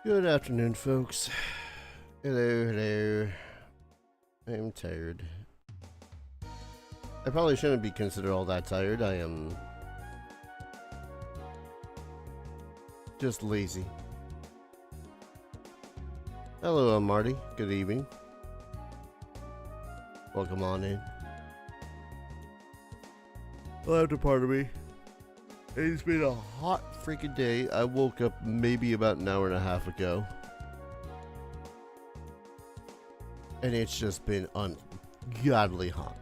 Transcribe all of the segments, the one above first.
Good afternoon, folks. Hello, hello. I'm tired. I probably shouldn't be considered all that tired. I am just lazy. Hello, I'm Marty. Good evening. Welcome on in. Well, after part of me. It's been a hot freaking day. I woke up maybe about an hour and a half ago. And it's just been ungodly hot.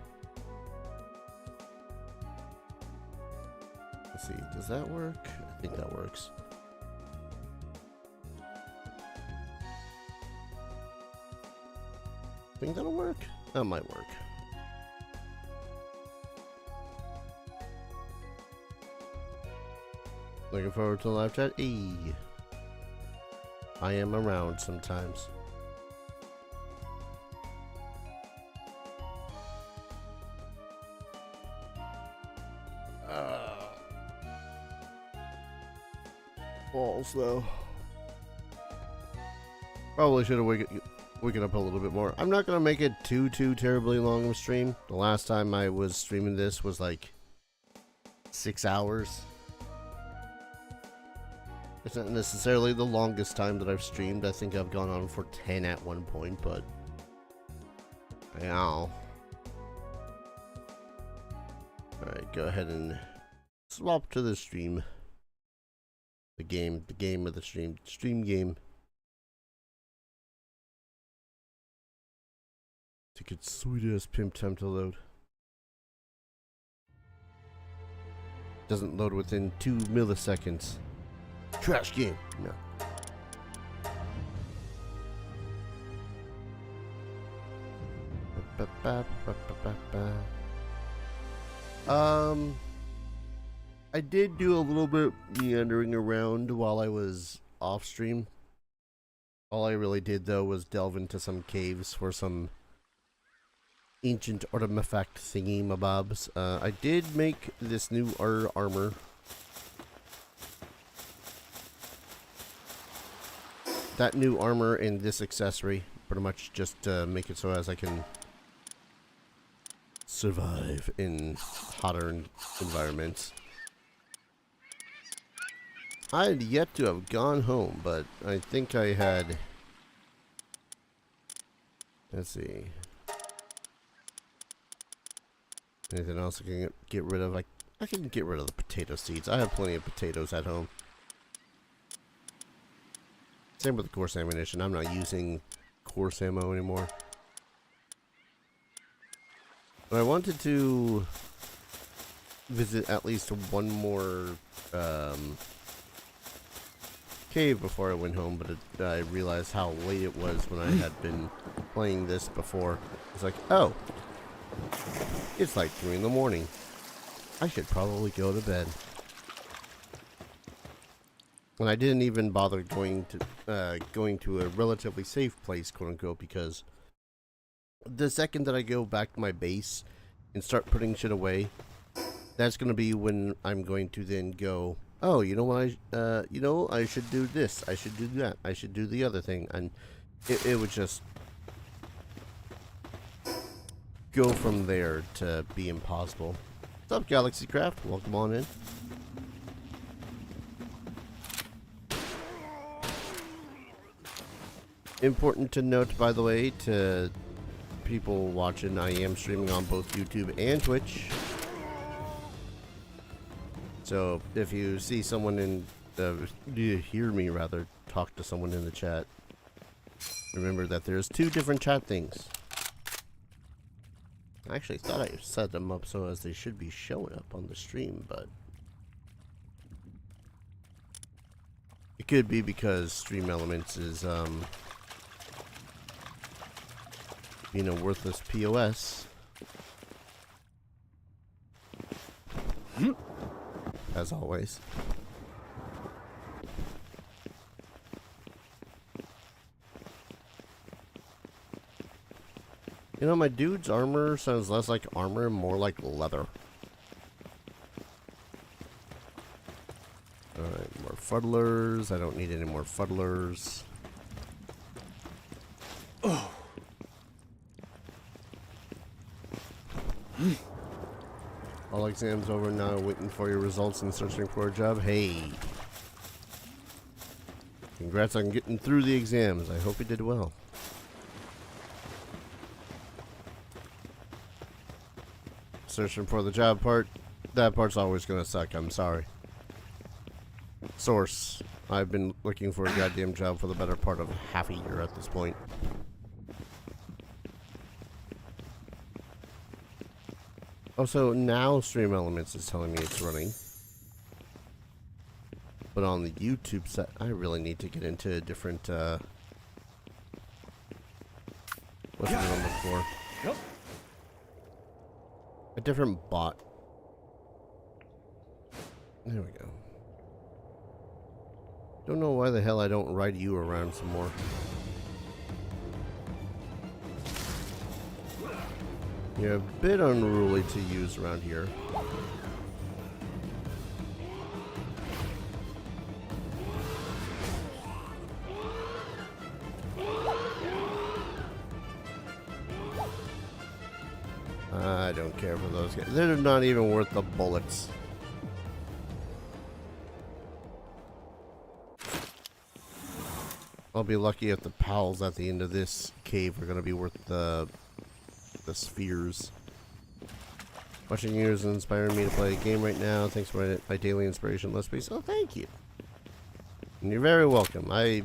Let's see, does that work? I think that works. Think that'll work? That might work. Looking forward to the live chat. Hey, I am around sometimes. Balls though. Probably should have waken up a little bit more. I'm not gonna make it too terribly long of a stream. The last time I was streaming this was like 6 hours. It's not necessarily the longest time that I've streamed. I think I've gone on for 10 at one point, but yeah. Alright, go ahead and swap to the stream. The game of the stream game. To get sweet ass pimp time to load. Doesn't load within 2 milliseconds. Trash game. No. I did do a little bit meandering around while I was off stream. All I really did though was delve into some caves for some ancient artifact thingy mabobs. I did make this new armor. That new armor and this accessory pretty much just make it so as I can survive in hotter environments. I had yet to have gone home, but I think I had. Let's see. Anything else I can get rid of? I can get rid of the potato seeds. I have plenty of potatoes at home. Same with the course ammunition. I'm not using course ammo anymore. But I wanted to visit at least one more cave before I went home, but I realized how late it was when I had been playing this before. It's like, oh, it's like 3 in the morning. I should probably go to bed. And I didn't even bother going to a relatively safe place, quote unquote, because the second that I go back to my base and start putting shit away, that's gonna be when I'm going to then go, oh, you know what, I should do this, I should do that, I should do the other thing, and it would just go from there to be impossible. What's up, Galaxycraft? Welcome on in. Important to note, by the way, to people watching, I am streaming on both YouTube and Twitch. So if you see someone in, you hear me rather talk to someone in the chat, remember that there's 2 different chat things. I actually thought I set them up so as they should be showing up on the stream, but it could be because Stream Elements is being a worthless POS. As always. You know, my dude's armor sounds less like armor and more like leather. Alright, more fuddlers. I don't need any more fuddlers. All exams over now, waiting for your results and searching for a job. Hey. Congrats on getting through the exams. I hope you did well. Searching for the job part. That part's always gonna suck. I'm sorry. Source. I've been looking for a goddamn job for the better part of half a year at this point. Also, now Stream Elements is telling me it's running. But on the YouTube set, I really need to get into a different, what's the one before? A different bot. There we go. Don't know why the hell I don't ride you around some more. You're a bit unruly to use around here. I don't care for those guys. They're not even worth the bullets. I'll be lucky if the pals at the end of this cave are going to be worth the spheres. Watching you is inspiring me to play a game right now. Thanks for my daily inspiration, Let's Be. So thank you. And you're very welcome. I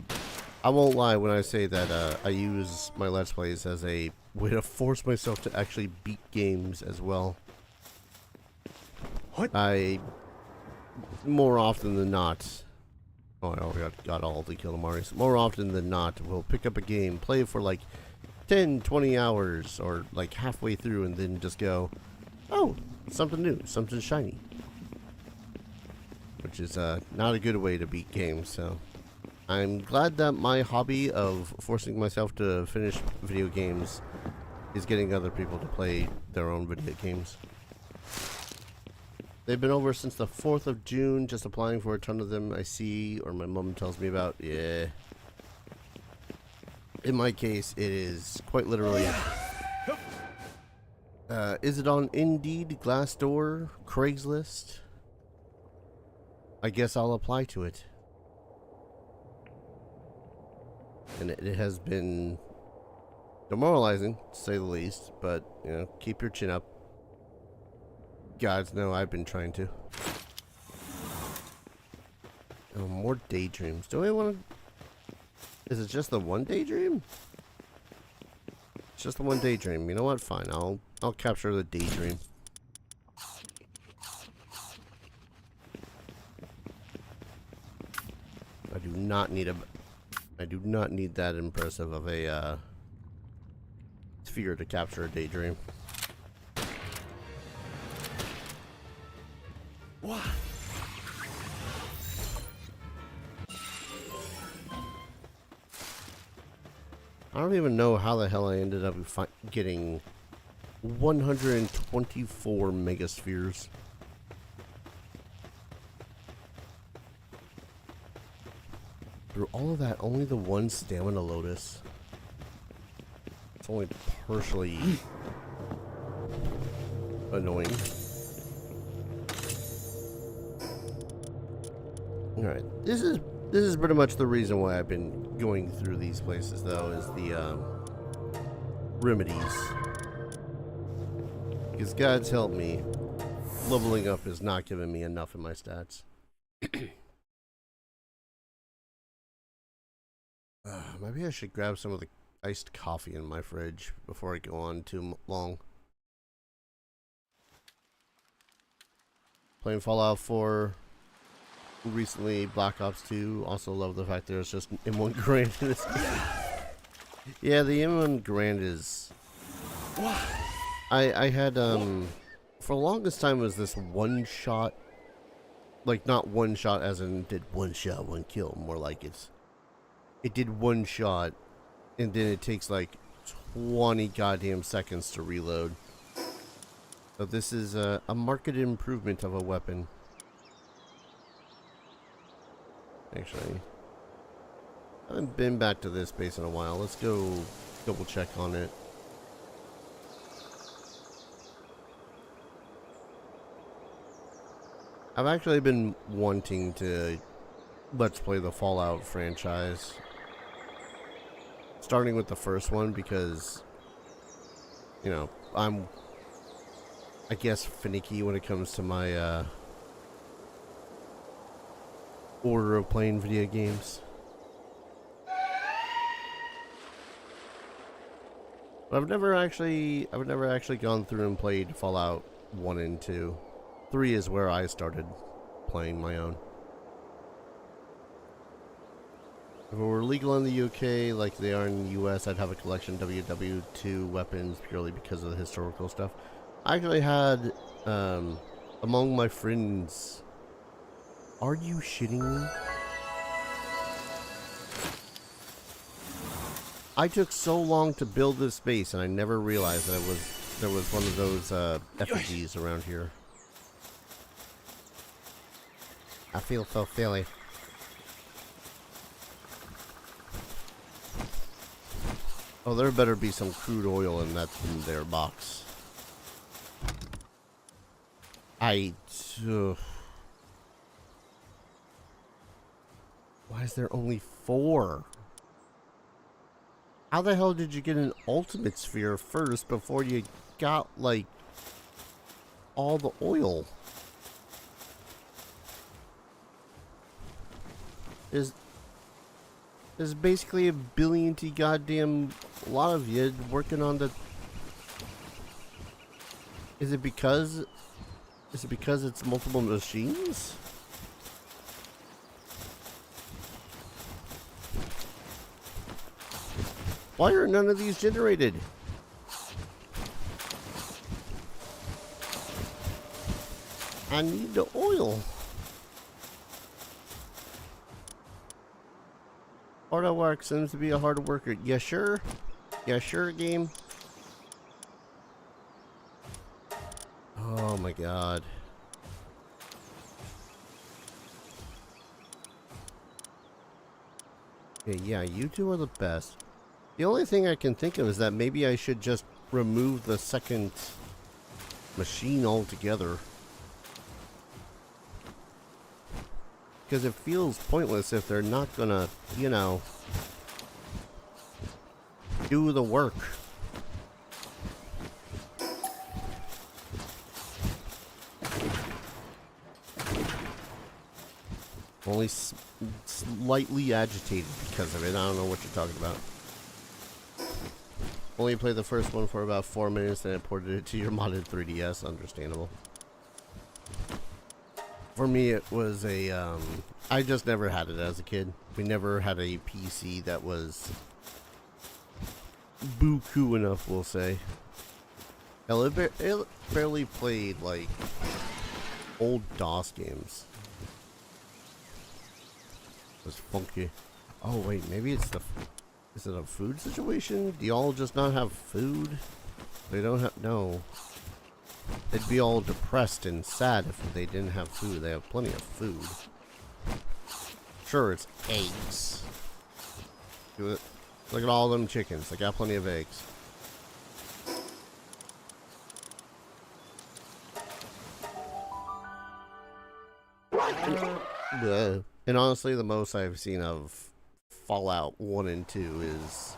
won't lie when I say that I use my Let's Plays as a way to force myself to actually beat games as well. What? I, more often than not, oh, I already got all the Kilamaris. More often than not, we'll pick up a game, play for like 10, 20 hours, or like halfway through, and then just go, oh, something new, something shiny. Which is not a good way to beat games, so I'm glad that my hobby of forcing myself to finish video games is getting other people to play their own video games. They've been over since the 4th of June, just applying for a ton of them I see, or my mom tells me about. Yeah. In my case, it is quite literally... is it on Indeed, Glassdoor, Craigslist? I guess I'll apply to it. And it has been demoralizing, to say the least, but, you know, keep your chin up. Gods know I've been trying to. Oh, more daydreams. Do I want to... Is it just the one daydream? It's just the one daydream. You know what? Fine. I'll capture the daydream. I do not need that impressive of a sphere to capture a daydream. What? I don't even know how the hell I ended up getting 124 megaspheres. Through all of that, only the one stamina lotus. It's only partially annoying. Alright, this is pretty much the reason why I've been going through these places, though, is the remedies. Because God's help me, leveling up is not giving me enough in my stats. Maybe I should grab some of the iced coffee in my fridge before I go on too long. Playing Fallout 4 recently, Black Ops 2. Also love the fact there's just M1 Grand in this game. Yeah, the M1 Grand is... I had, for the longest time was this one shot. Like, not one shot as in did one shot, one kill. More like it did one shot, and then it takes like 20 goddamn seconds to reload. So this is a marked improvement of a weapon. Actually, I haven't been back to this base in a while. Let's go double check on it. I've actually been wanting to let's play the Fallout franchise. Starting with the first one because, you know, I'm, I guess, finicky when it comes to my order of playing video games. But I've never actually gone through and played Fallout 1 and 2. 3 is where I started playing my own. If it were legal in the UK like they are in the US, I'd have a collection of WW2 weapons purely because of the historical stuff. I actually had, among my friends... Are you shitting me? I took so long to build this base, and I never realized that there was one of those effigies around here. I feel so silly. Oh, there better be some crude oil in their box. Why is there only 4? How the hell did you get an ultimate sphere first before you got, like, all the oil? There's basically a billion-ty goddamn lot of you working on the... Is it because it's multiple machines? Why are none of these generated? I need the oil. Hard at work seems to be a hard worker. Yeah, sure. Yeah, sure, game. Oh my god. Okay, yeah, you two are the best. The only thing I can think of is that maybe I should just remove the second machine altogether. Because it feels pointless if they're not gonna, you know, do the work. Only slightly agitated because of it. I don't know what you're talking about. Only played the first one for about 4 minutes, then I ported it to your modded 3DS. Understandable. For me, it was a, I just never had it as a kid. We never had a PC that was buku enough, we'll say. Hell, it barely played, like, old DOS games. It was funky. Oh, wait, maybe it's the... Is it a food situation? Do y'all just not have food? They don't have... No. They'd be all depressed and sad if they didn't have food. They have plenty of food. Sure, it's eggs. Look at all them chickens. They got plenty of eggs. Bleh. And honestly, the most I've seen of Fallout 1 and 2 is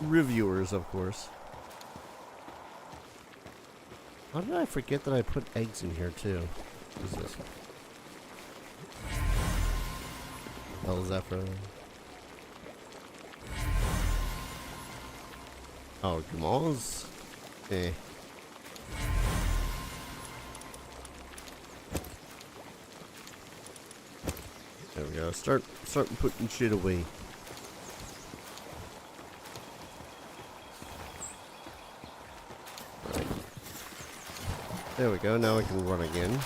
reviewers, of course. How did I forget that I put eggs in here too? What is this? Hell is that from? Oh, Jamal's? Eh. There we go. Start putting shit away. Right. There we go. Now I can run again.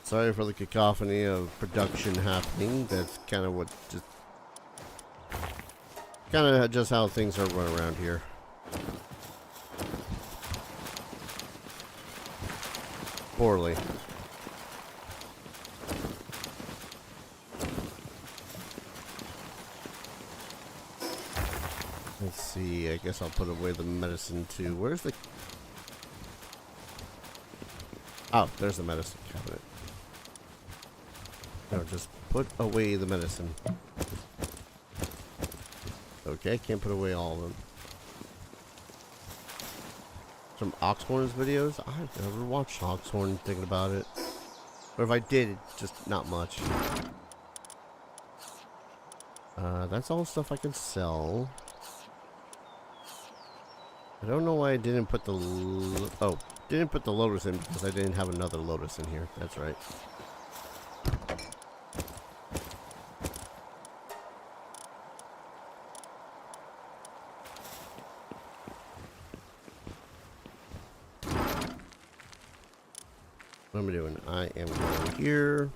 Sorry for the cacophony of production happening. That's kind of what just... kind of just how things are run around here. Poorly. Let's see, I guess I'll put away the medicine too. Where's the... Oh, there's the medicine cabinet. No, just put away the medicine. Okay, can't put away all of them. Some Oxhorn's videos? I've never watched Oxhorn thinking about it. Or if I did, just not much. That's all stuff I can sell. I don't know why I didn't put the... didn't put the lotus in because I didn't have another lotus in here. That's right. What am I doing? I am going here.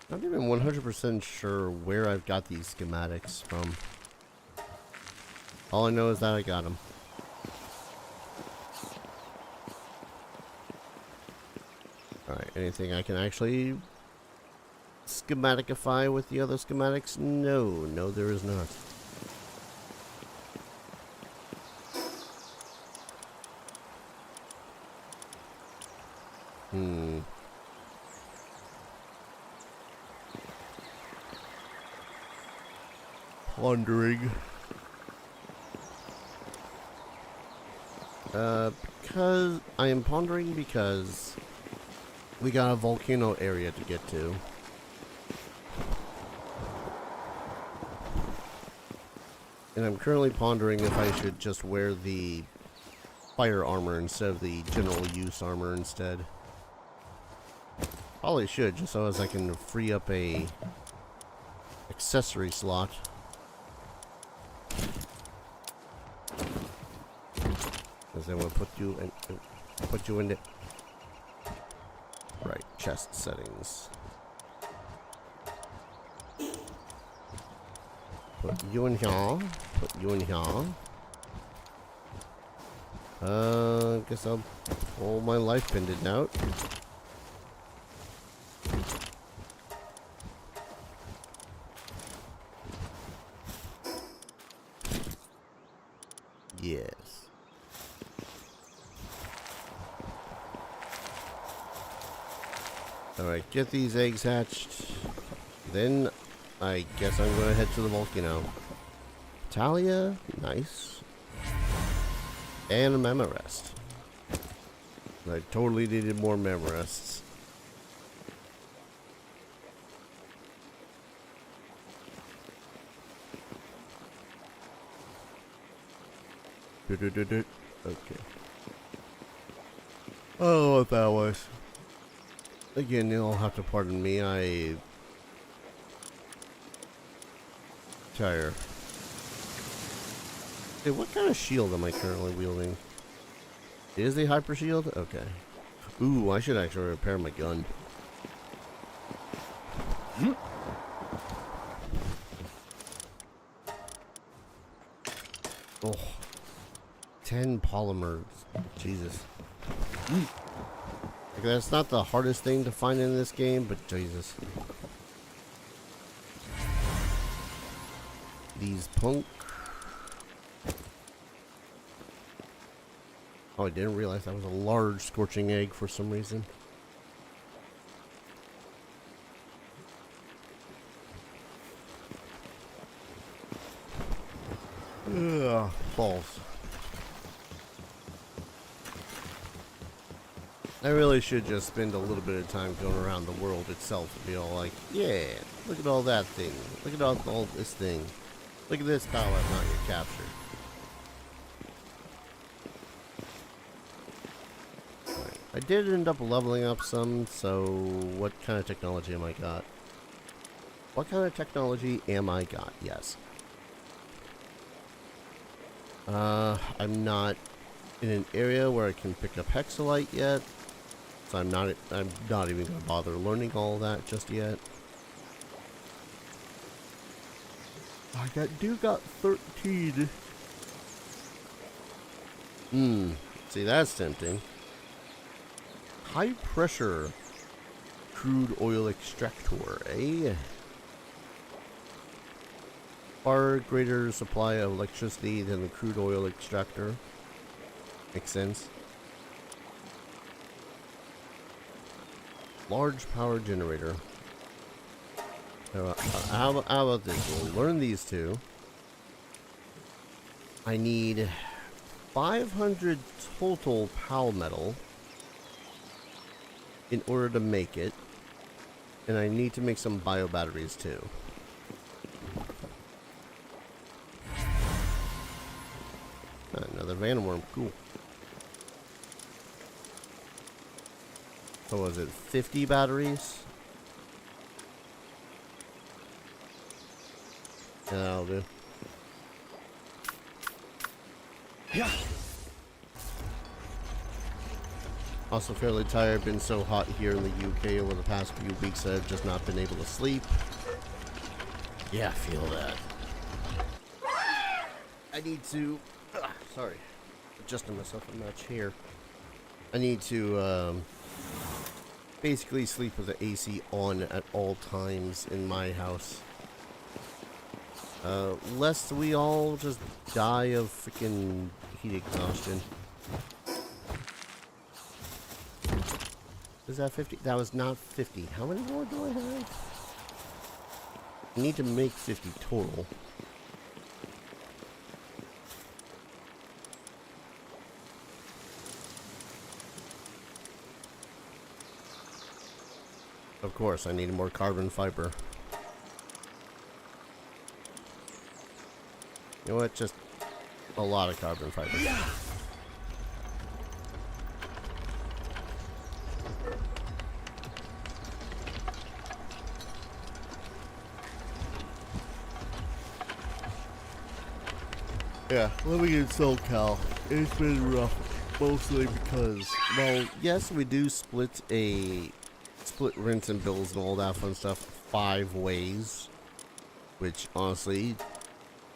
Not even 100% sure where I've got these schematics from. All I know is that I got them. Alright, anything I can actually schematicify with the other schematics? No, there is not. Pondering. Because I am pondering because we got a volcano area to get to. And I'm currently pondering if I should just wear the fire armor instead of the general use armor instead. Probably should, just so as I can free up a accessory slot. Because then we'll put you in the right chest settings. Put you in here. Put you in here. Guess I'll pull my life pendant out. Yes. Alright, get these eggs hatched. Then I guess I'm going to head to the volcano. Talia, nice. And a memo rest. I totally needed more memo rests. Okay. I don't know what that was. Again, you'll have to pardon me. Tire. Hey, what kind of shield am I currently wielding? Is the hyper shield? Okay. Ooh, I should actually repair my gun. Oh. 10 polymers. Jesus. Like, that's not the hardest thing to find in this game, but Jesus. These punk. Oh, I didn't realize that was a large scorching egg for some reason. Ugh, balls. I really should just spend a little bit of time going around the world itself and be all like, yeah, look at all that thing. Look at all this thing. Look at this power not yet captured. Right. I did end up leveling up some, so what kind of technology am I got? What kind of technology am I got? Yes. I'm not in an area where I can pick up hexalite yet. So I'm not even gonna bother learning all that just yet. I got 13. See, that's tempting. High pressure crude oil extractor, eh? Far greater supply of electricity than the crude oil extractor. Makes sense. Large power generator. How about this? We'll learn these two. I need 500 total pal metal in order to make it. And I need to make some bio batteries too. Another Vanworm, cool. So was it 50 batteries? Yeah, that'll do. Yeah. Also fairly tired, been so hot here in the UK over the past few weeks that I've just not been able to sleep. Yeah, I feel that. I need to... sorry. Adjusting myself in my chair. I need to basically sleep with the AC on at all times in my house. Lest we all just die of freaking heat exhaustion. Is that 50? That was not 50. How many more do I have? I need to make 50 total. Of course, I need more carbon fiber. You know what? Just a lot of carbon fiber. Yeah, living in SoCal, it's been rough. Mostly because, well, yes, we do split rents and bills and all that fun stuff 5 ways. Which, honestly,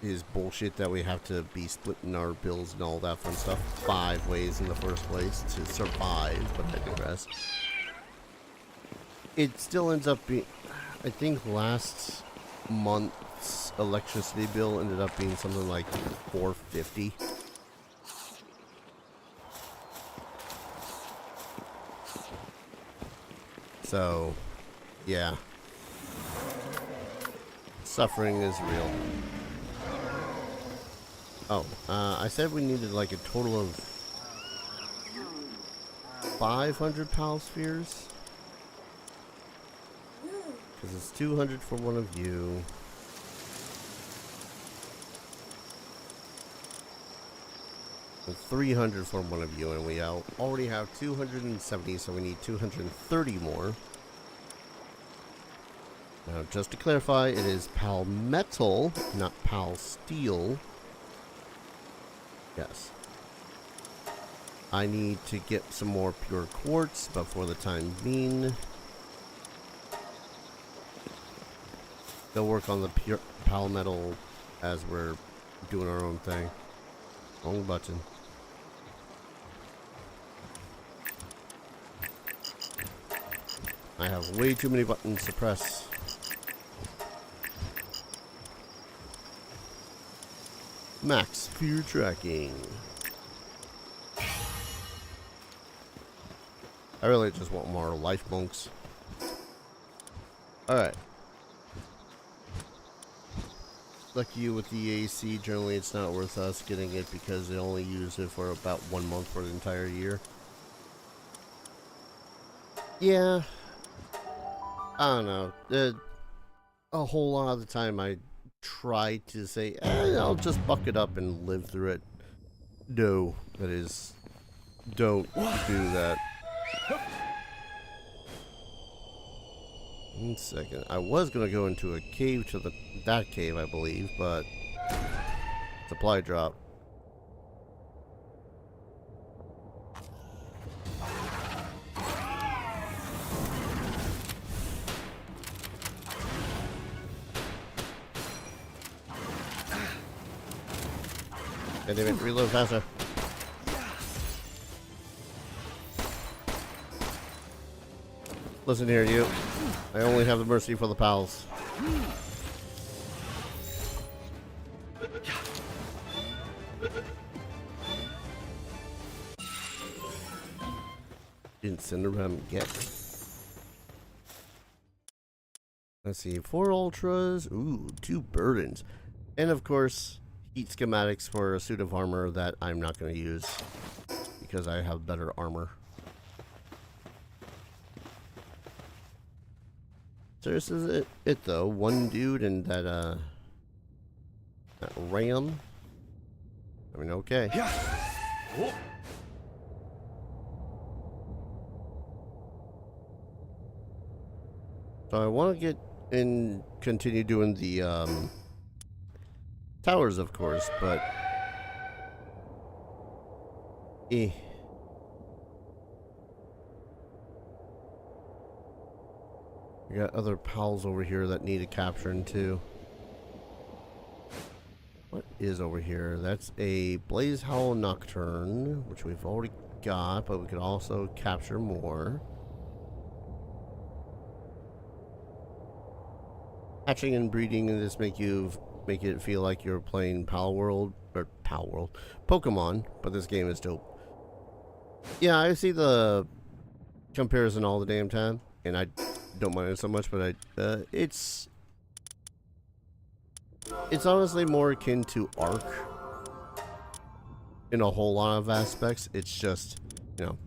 is bullshit that we have to be splitting our bills and all that fun stuff 5 ways in the first place to survive, but I digress. It still ends up being, I think last month's electricity bill ended up being something like $450. So, yeah. Suffering is real. Oh, I said we needed like a total of 500 pal spheres. Because it's 200 for one of you. And 300 for one of you, and we already have 270, so we need 230 more. Now, just to clarify, it is pal metal, not pal steel. Yes. I need to get some more pure quartz, but for the time being, they'll work on the pure pal metal as we're doing our own thing. Wrong button. I have way too many buttons to press. Max sphere tracking. I really just want more life bunks. Alright. Lucky you with the AC. Generally, it's not worth us getting it because they only use it for about 1 month for the entire year. Yeah. I don't know. A whole lot of the time I try to say, I'll just buck it up and live through it. No, that is, don't do that. 1 second. I was gonna go into a cave to that cave, I believe, but supply drop. God damn it, reload faster. Listen here, you. I only have the mercy for the pals. Didn't send around yet. Let's see, 4 ultras. Ooh, 2 burdens. And of course, heat schematics for a suit of armor that I'm not going to use because I have better armor. So this is it though. One dude and that ram. I mean, okay. Yeah. Oh. So I want to get and continue doing the towers, of course, but we got other pals over here that need a capturing too. What is over here? That's a Blaze Howl Nocturne, which we've already got, but we could also capture more. Hatching and breeding in this make it feel like you're playing Palworld or Pokemon, but this game is dope. Yeah, I see the comparison all the damn time, and I don't mind it so much, but it's honestly more akin to Ark in a whole lot of aspects. It's just, you know,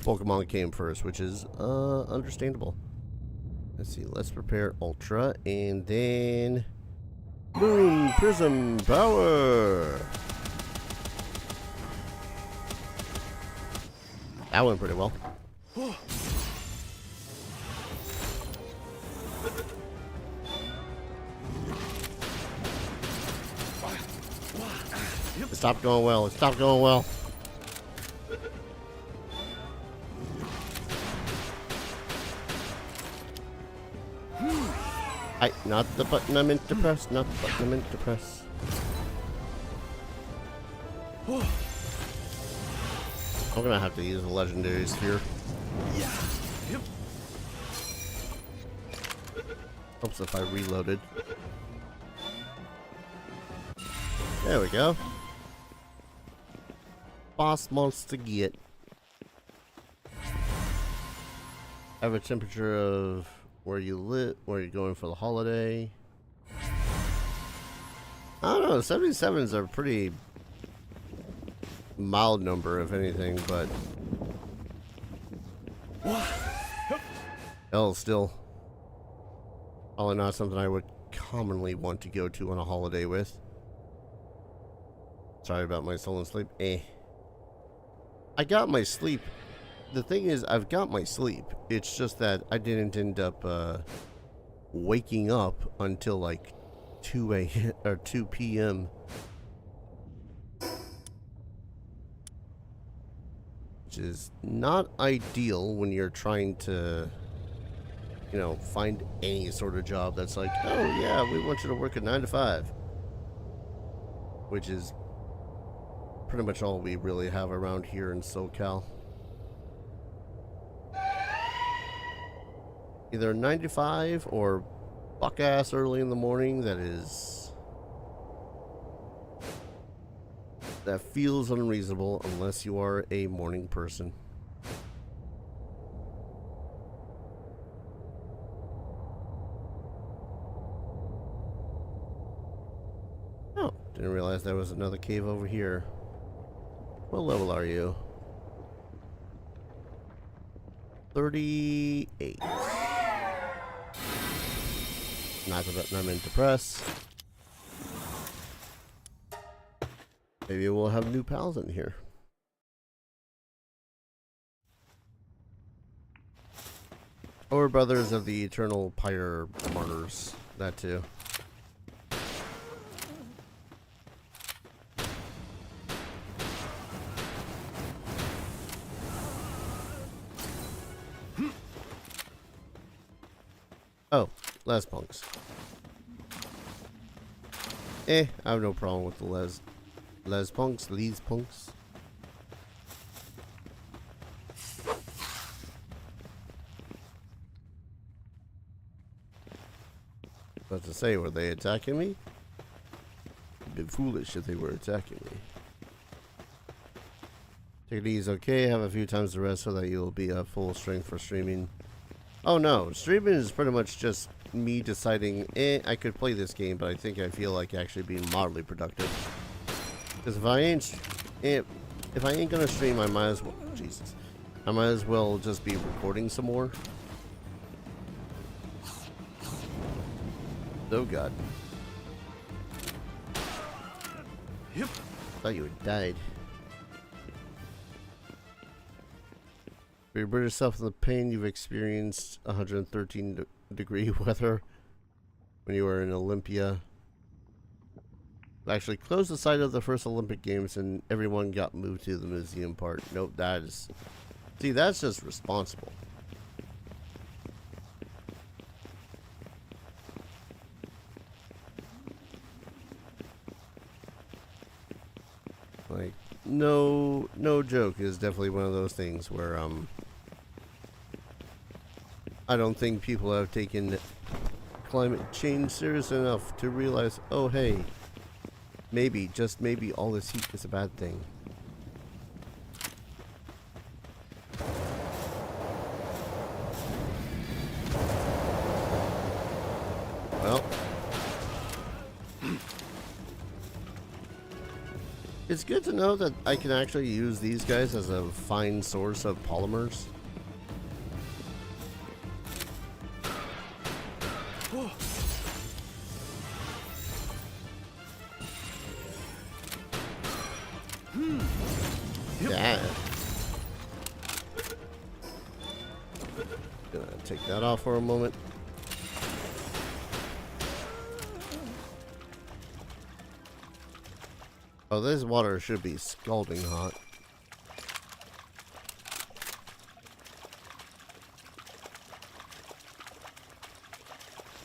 Pokemon came first, which is understandable. Let's see, let's prepare Ultra, and then Moon Prism Power. That went pretty well. It stopped going well. It stopped going well. Not the button I meant to press. Not the button I meant to press. I'm gonna have to use a legendary sphere. Yeah. Yep. Helps if I reloaded. There we go. Boss wants to get. Have a temperature of where you live, where you're going for the holiday. I don't know, 77's a pretty mild number, if anything, but hell, still probably not something I would commonly want to go to on a holiday with. Sorry about my stolen sleep. I got my sleep. The thing is, I've got my sleep. It's just that I didn't end up waking up until like 2 a.m. or 2 p.m. Which is not ideal when you're trying to, you know, find any sort of job that's like, oh yeah, we want you to work at 9 to 5. Which is pretty much all we really have around here in SoCal. Either 9 to 5 or buck ass early in the morning that feels unreasonable unless you are a morning person. Oh, didn't realize there was another cave over here. What level are you? 38. Not the button I meant to press. Maybe we'll have new pals in here. Or Brothers of the Eternal Pyre Martyrs. That too. Oh, Les punks. I have no problem with the Les punks, these punks. About to say, were they attacking me? It'd be foolish if they were attacking me. Take it easy, okay? Have a few times the rest so that you'll be at full strength for streaming. Oh no, streaming is pretty much just me deciding, I could play this game, but I feel like actually being moderately productive. Because if I ain't gonna stream, I might as well, Jesus, I might as well just be recording some more. Oh God. Yep. Thought you had died. You rid yourself of the pain you've experienced 113-degree weather when you were in Olympia. Actually, closed the site of the first Olympic Games and everyone got moved to the museum part. Nope, that is... See, that's just responsible. Like, no joke is definitely one of those things where, I don't think people have taken climate change serious enough to realize, oh hey, maybe, just maybe, all this heat is a bad thing. Well, it's good to know that I can actually use these guys as a fine source of polymers. Yeah. Gonna take that off for a moment. Oh, this water should be scalding hot.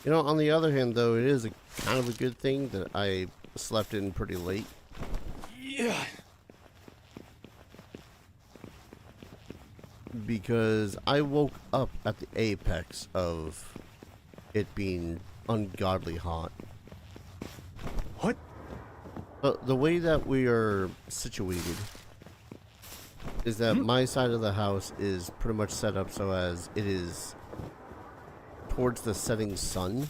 You know, on the other hand, though, it is kind of a good thing that I slept in pretty late. Yeah. Because I woke up at the apex of it being ungodly hot. What? But the way that we are situated is that my side of the house is pretty much set up so as it is towards the setting sun.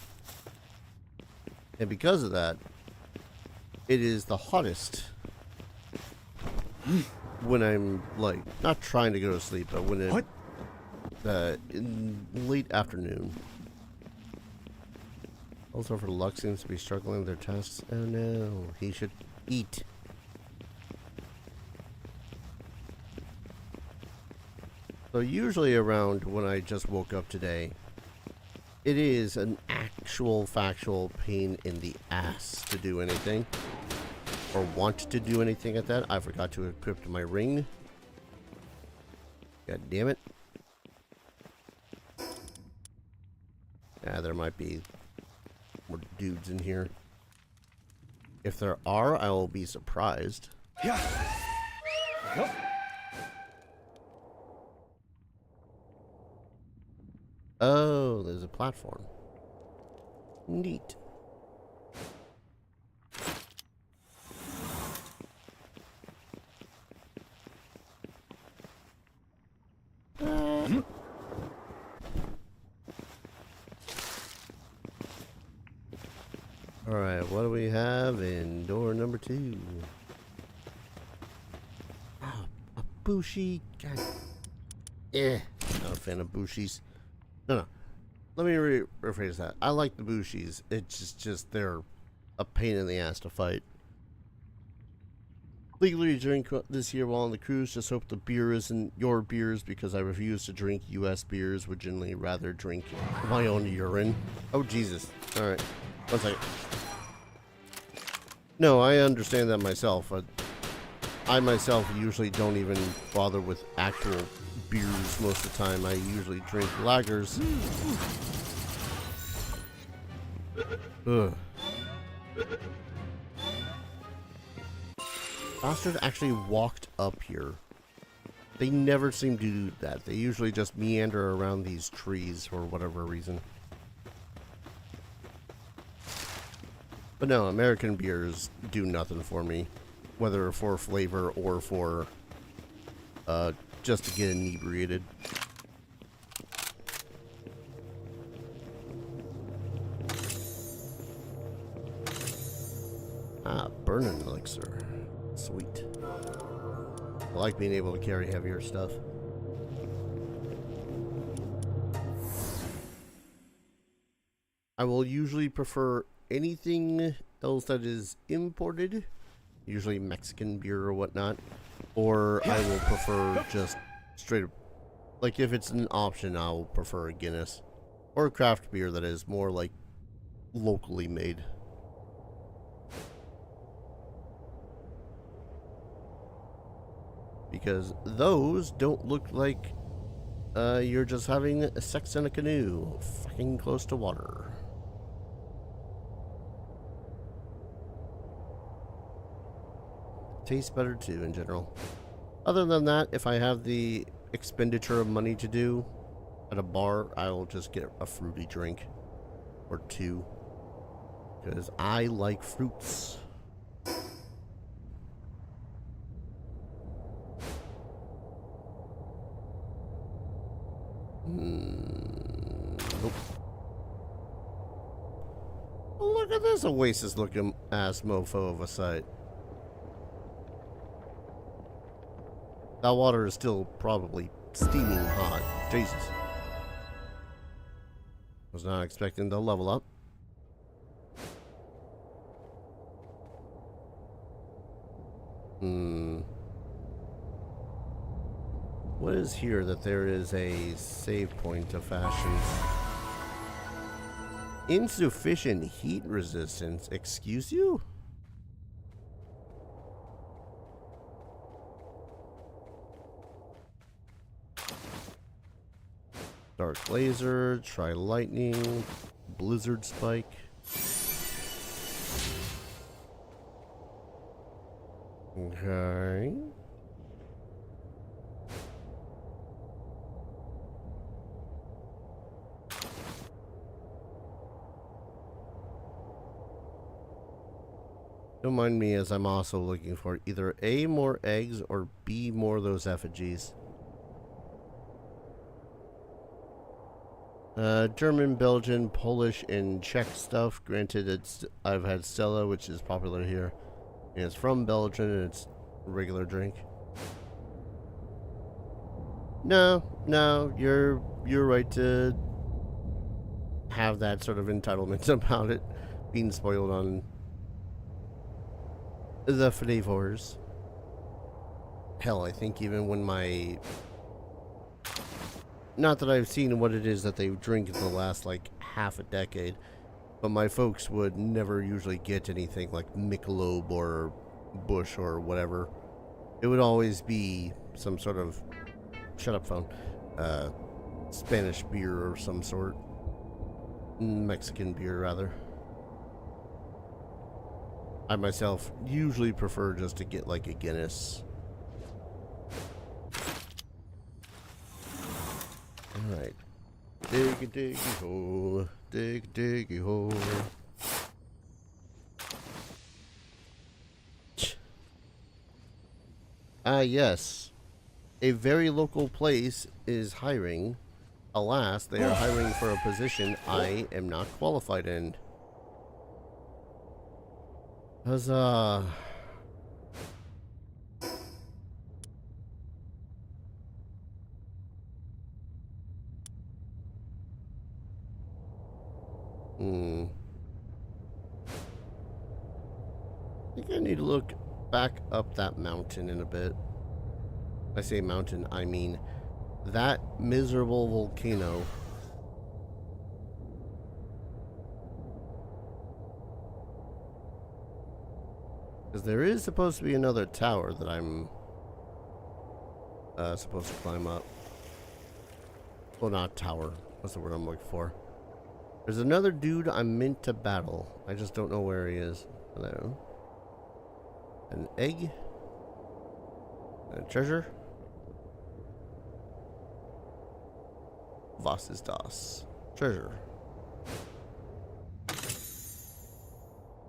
And because of that, it is the hottest when I'm, like, not trying to go to sleep, but when it, in late afternoon. Also, for luck seems to be struggling with their tasks. Oh no, he should eat. So usually around when I just woke up today, it is an actual factual pain in the ass to do anything. Or want to do anything at that. I forgot to equip my ring. God damn it. Yeah, there might be more dudes in here. If there are, I will be surprised. Yeah. Yep. Oh, there's a platform. Neat. Alright, what do we have in door number 2? Oh, a Bushi. God. Not a fan of Bushis. No. Let me rephrase that. I like the Bushis. It's just they're a pain in the ass to fight. Legally drink this year while on the cruise. Just hope the beer isn't your beers because I refuse to drink U.S. beers. Would generally rather drink my own urine. Oh, Jesus. Alright. 1 second. No, I understand that myself. I myself usually don't even bother with actual beers most of the time. I usually drink lagers. Ugh. Bastard actually walked up here. They never seem to do that. They usually just meander around these trees for whatever reason. But no, American beers do nothing for me. Whether for flavor or for just to get inebriated. Ah, burning elixir. Sweet. I like being able to carry heavier stuff. I will usually prefer anything else that is imported, usually Mexican beer or whatnot, or I will prefer just straight up, like if it's an option, I'll prefer a Guinness or a craft beer that is more like locally made. Because those don't look like you're just having sex in a canoe fucking close to water. Tastes better too in general. Other than that, if I have the expenditure of money to do at a bar, I will just get a fruity drink or two because I like fruits. Nope. Look at this oasis looking ass mofo of a sight. That water is still probably steaming hot. Jesus. Was not expecting to level up. What is here that there is a save point of fashion? Insufficient heat resistance. Excuse you? Dark laser, try lightning, blizzard spike. Okay. Don't mind me as I'm also looking for either A, more eggs, or B, more of those effigies. German, Belgian, Polish, and Czech stuff. Granted, I've had Stella, which is popular here. And it's from Belgium, and it's a regular drink. No, you're right to have that sort of entitlement about it being spoiled on the flavors. Hell, I think even when my... Not that I've seen what it is that they drink in the last, like, half a decade, but my folks would never usually get anything like Michelob or Busch or whatever. It would always be some sort of... Shut up, phone. Spanish beer or some sort. Mexican beer, rather. I myself usually prefer just to get like a Guinness. Alright. Dig a diggy hole. Dig a diggy hole. Yes. A very local place is hiring. Alas, they are hiring for a position I am not qualified in. Huzzah. I think I need to look back up that mountain in a bit. I say mountain, I mean that miserable volcano. Because there is supposed to be another tower that I'm supposed to climb up. Well, not tower. What's the word I'm looking for? There's another dude I'm meant to battle. I just don't know where he is. Hello. An egg. A treasure. Was ist das? Treasure.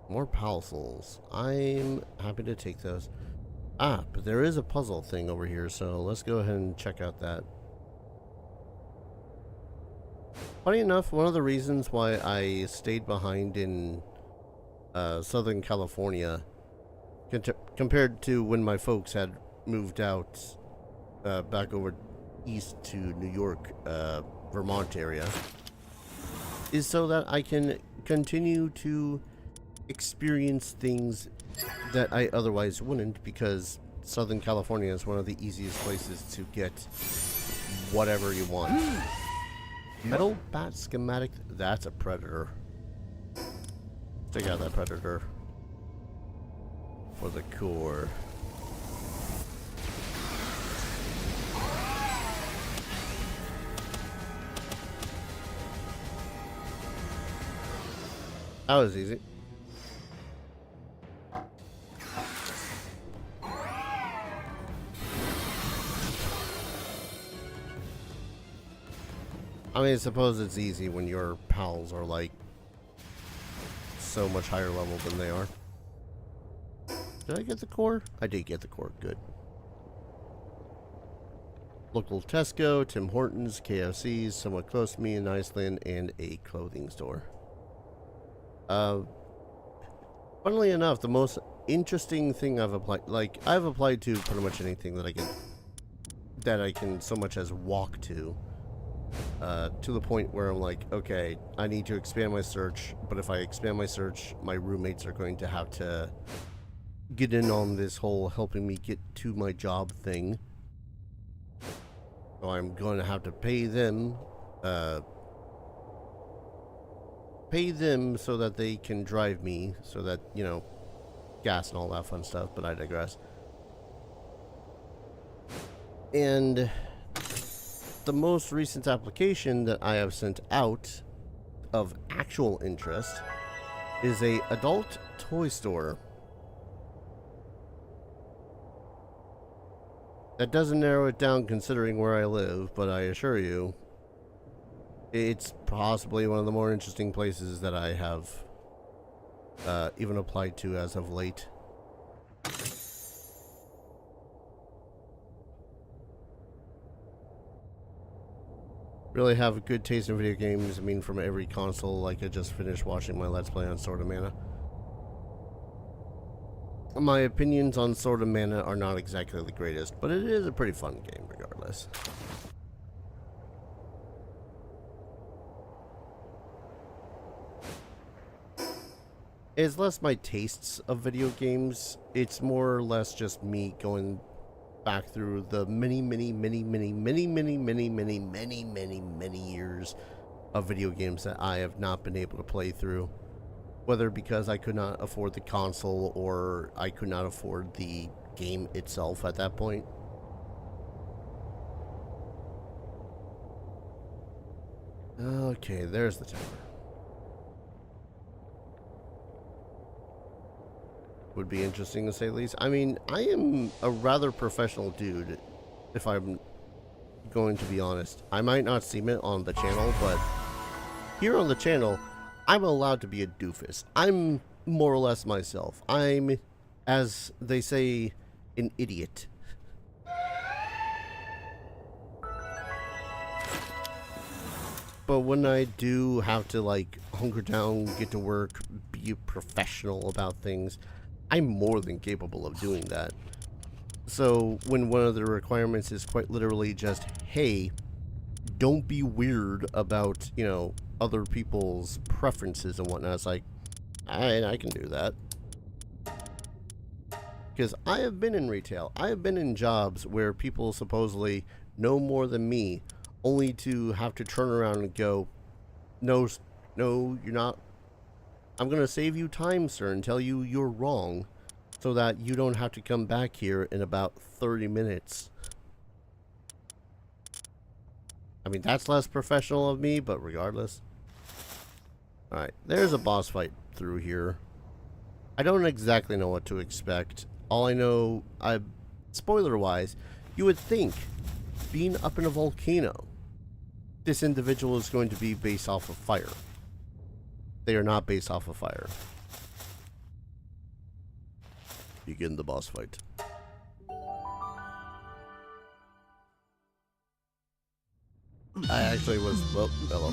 More parcels. I'm happy to take those. Ah, but there is a puzzle thing over here, so let's go ahead and check out that. Funny enough, one of the reasons why I stayed behind in Southern California compared to when my folks had moved out back over east to New York, Vermont area, is so that I can continue to experience things that I otherwise wouldn't, because Southern California is one of the easiest places to get whatever you want. Metal bat schematic, that's a predator. Take out that predator for the core. That was easy. I mean, I suppose it's easy when your pals are like so much higher level than they are. Did I get the core? I did get the core. Good. Local Tesco, Tim Hortons, KFC's, somewhat close to me in Iceland, and a clothing store. Funnily enough, the most interesting thing I've applied, I've applied to pretty much anything that I can so much as walk to the point where I'm like, okay, I need to expand my search, but if I expand my search, my roommates are going to have to get in on this whole helping me get to my job thing. So I'm going to have to pay them so that they can drive me, so that, you know, gas and all that fun stuff, but I digress. And the most recent application that I have sent out of actual interest is a adult toy store. That doesn't narrow it down considering where I live, but I assure you, it's possibly one of the more interesting places that I have even applied to as of late. Really have a good taste in video games. I mean, from every console. Like, I just finished watching my Let's Play on Sword of Mana. My opinions on Sword of Mana are not exactly the greatest, but it is a pretty fun game regardless. It's less my tastes of video games. It's more or less just me going back through the many years of video games that I have not been able to play through. Whether because I could not afford the console or I could not afford the game itself at that point. Okay, there's the timer. Would be interesting to say the least. I mean, I am a rather professional dude, if I'm going to be honest. I might not seem it on the channel, but here on the channel, I'm allowed to be a doofus. I'm more or less myself. I'm, as they say, an idiot. But when I do have to, like, hunker down, get to work, be professional about things, I'm more than capable of doing that. So when one of the requirements is quite literally just, hey, don't be weird about, you know, other people's preferences and whatnot, it's like, I can do that. Because I have been in retail. I have been in jobs where people supposedly know more than me, only to have to turn around and go, no, you're not. I'm going to save you time, sir, and tell you you're wrong, so that you don't have to come back here in about 30 minutes. I mean, that's less professional of me, but regardless. Alright, there's a boss fight through here. I don't exactly know what to expect. All I know, spoiler-wise, you would think, being up in a volcano, this individual is going to be based off of fire. They are not based off of fire. Begin the boss fight. I actually was, well, hello.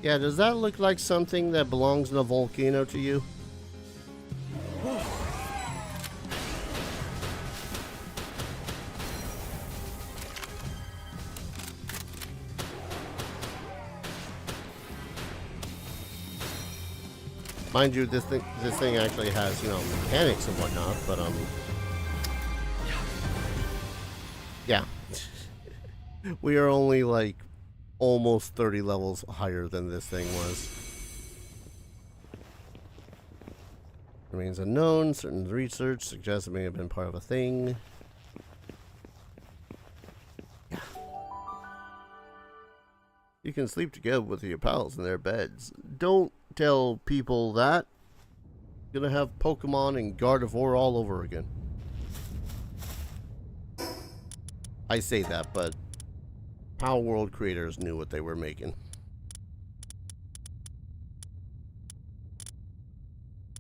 Yeah, does that look like something that belongs in a volcano to you? Mind you, this thing actually has, you know, mechanics and whatnot, but yeah. We are only like almost 30 levels higher than this thing was. Remains unknown. Certain research suggests it may have been part of a thing. Yeah. You can sleep together with your pals in their beds. Don't tell people that. You're gonna have Pokemon and Gardevoir all over again. I say that, but Palworld creators knew what they were making.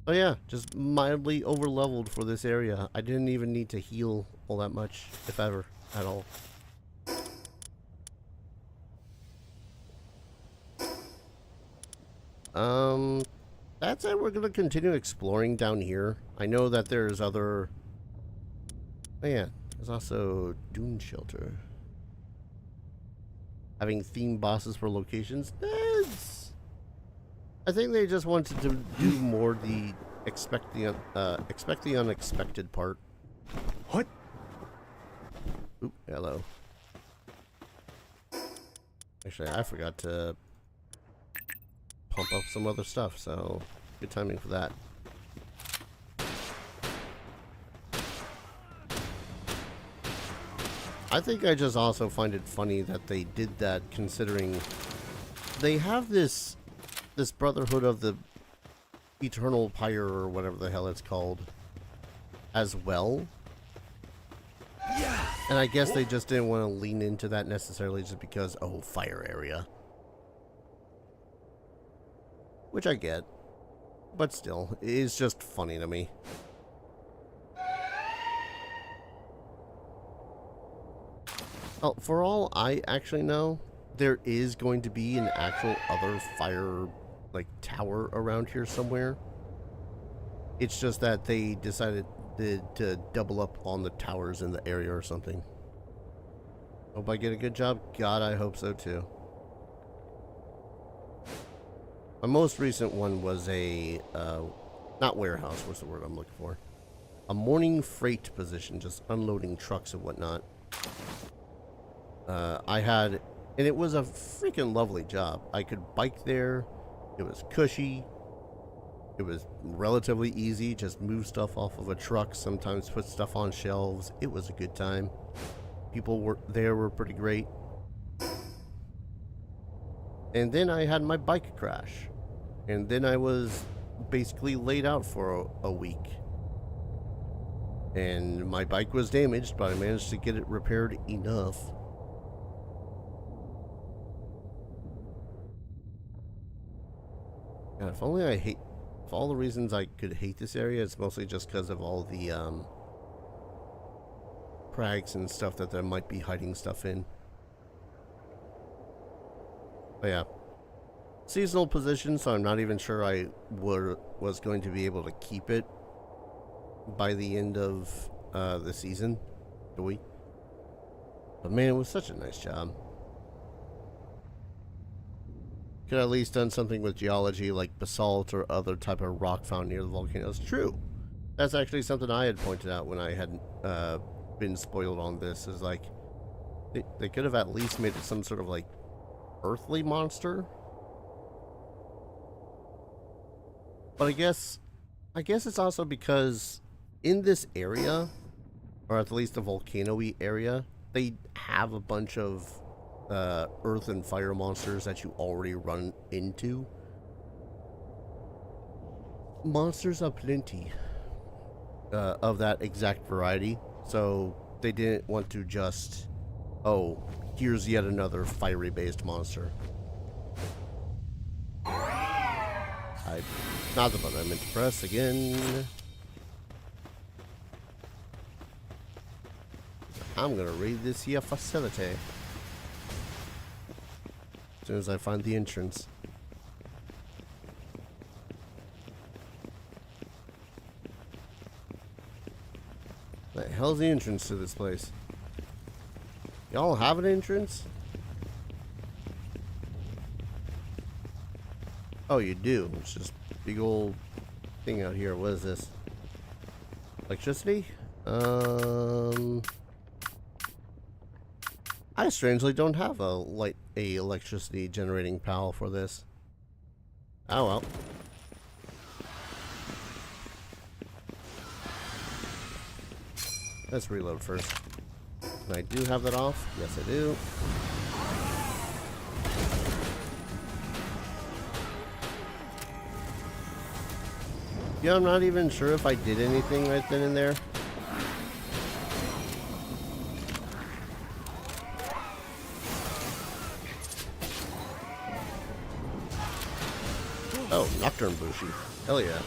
Oh yeah, just mildly over-leveled for this area. I didn't even need to heal all that much, if ever, at all. That's it. We're gonna continue exploring down here. I know that there's other... Oh yeah, there's also Dune Shelter. Having theme bosses for locations. I think they just wanted to do more the expect the unexpected part. What? Oop, hello. Actually, I forgot to pump up some other stuff, so good timing for that. I think I just also find it funny that they did that, considering they have this Brotherhood of the Eternal Pyre, or whatever the hell it's called, as well. And I guess they just didn't want to lean into that necessarily just because, oh, fire area. Which I get. But still, it is just funny to me. Oh, for all I actually know, there is going to be an actual other fire, like, tower around here somewhere. It's just that they decided to double up on the towers in the area or something. Hope I get a good job. God, I hope so too. My most recent one was a, not warehouse, what's the word I'm looking for? A morning freight position, just unloading trucks and whatnot. I had, and it was a freaking lovely job. I could bike there. It was cushy. It was relatively easy. Just move stuff off of a truck. Sometimes put stuff on shelves. It was a good time. People were pretty great. And then I had my bike crash. And then I was basically laid out for a week. And my bike was damaged, but I managed to get it repaired enough. God, if only if all the reasons I could hate this area, it's mostly just because of all the, crags and stuff that there might be hiding stuff in. But yeah. Seasonal position, so I'm not even sure I was going to be able to keep it by the end of, the season. Do we? But man, it was such a nice job. Could have at least done something with geology like basalt or other type of rock found near the volcanoes. True. That's actually something I had pointed out when I had been spoiled on this. Is like they could have at least made it some sort of like earthly monster. But I guess it's also because in this area, or at least the volcano-y area, they have a bunch of earth and fire monsters that you already run into. Monsters aplenty of that exact variety, so they didn't want to just, oh, here's yet another fiery based monster. Not the button I meant to press again. I'm gonna raid this here facility as soon as I find the entrance. hell's the entrance to this place? Y'all have an entrance? Oh, you do. It's just big old thing out here. What is this? Electricity? I strangely don't have a electricity generating pal for this. Oh well. Let's reload first. And I do have that off. Yes, I do. Yeah, I'm not even sure if I did anything right then and there. Oh, Nocturne Bushi. Hell yeah.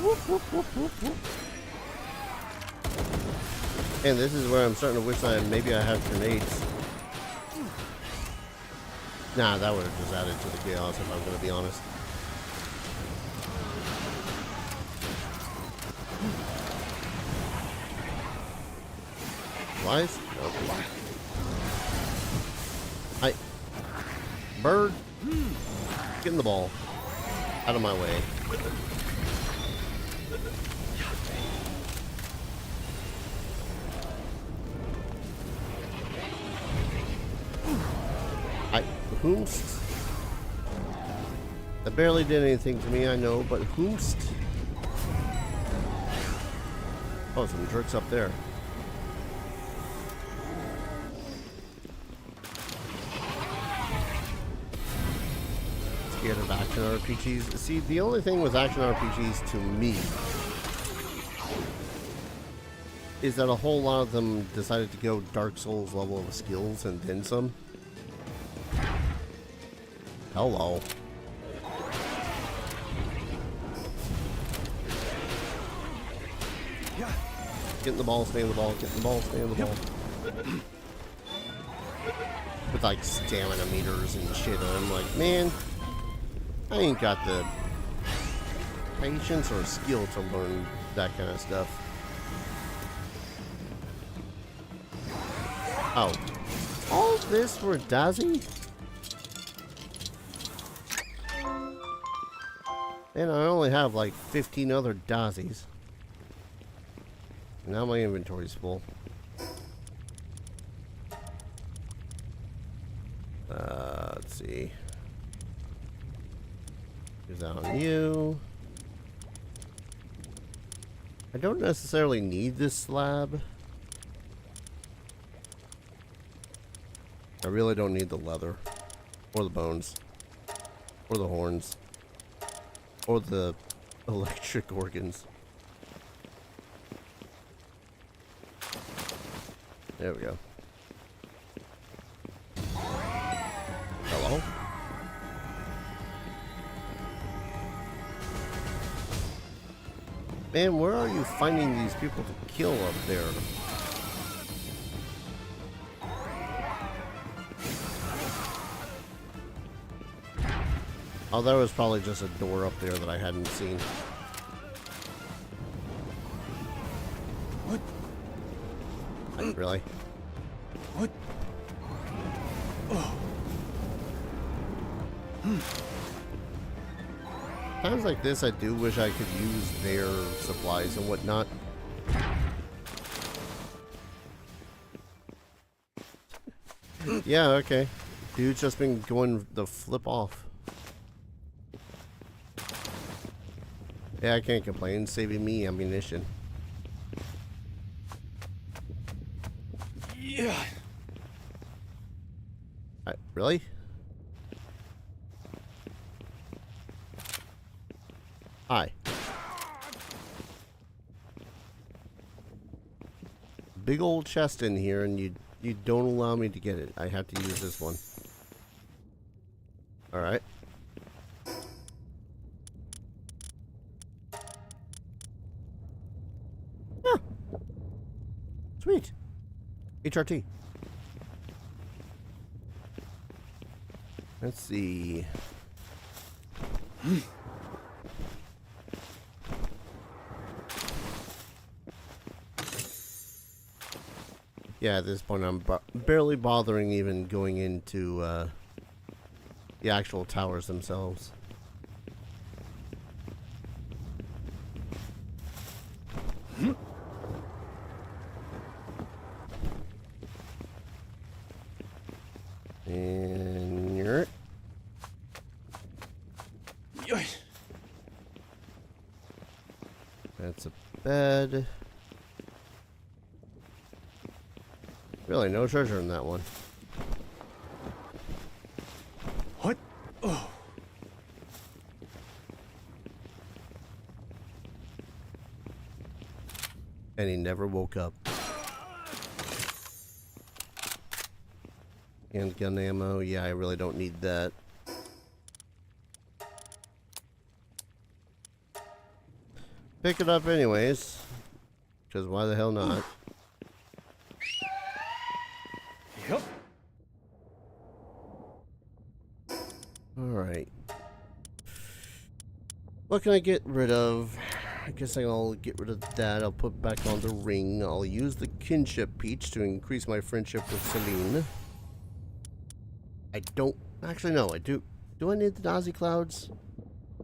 Whoop, whoop, whoop, whoop, whoop. And this is where I'm starting to wish maybe I have grenades. Nah, that would have just added to the chaos if I'm going to be honest. Flies? Okay. Hi. Bird. Get in the ball. Out of my way. Whomst? That barely did anything to me, I know, but whomst? Oh, some jerks up there. Scared of action RPGs. See, the only thing with action RPGs to me is that a whole lot of them decided to go Dark Souls level of skills and then some. Hello. Get in the ball, stay in the ball, get in the ball, stay in the ball. With like stamina meters and shit, and I'm like, man, I ain't got the patience or skill to learn that kind of stuff. Oh. All this for Dazzy? And I only have like 15 other Dazzies. Now my inventory's full. Let's see. Use that on you. I don't necessarily need this slab. I really don't need the leather. Or the bones. Or the horns. Or the electric organs. There we go. Hello? Man, where are you finding these people to kill up there? Oh, there was probably just a door up there that I hadn't seen. What? Really? What? Oh. Times like this, I do wish I could use their supplies and whatnot. Yeah, okay. Dude's just been going the flip off. Yeah, I can't complain. Saving me ammunition. Yeah. Really? Hi. Big old chest in here, and you don't allow me to get it. I have to use this one. All right. Yeah. Sweet. HRT. Let's see. Yeah, at this point I'm barely bothering even going into the actual towers themselves. And you're it. That's a bed. Really, no treasure in that one. What? Oh. And he never woke up. Handgun ammo. Yeah, I really don't need that. Pick it up anyways. Because why the hell not? Yep. Alright. What can I get rid of? I guess I'll get rid of that. I'll put back on the ring. I'll use the kinship peach to increase my friendship with Celine. I don't... Actually, no. I do... Do I need the Dazzy Clouds? I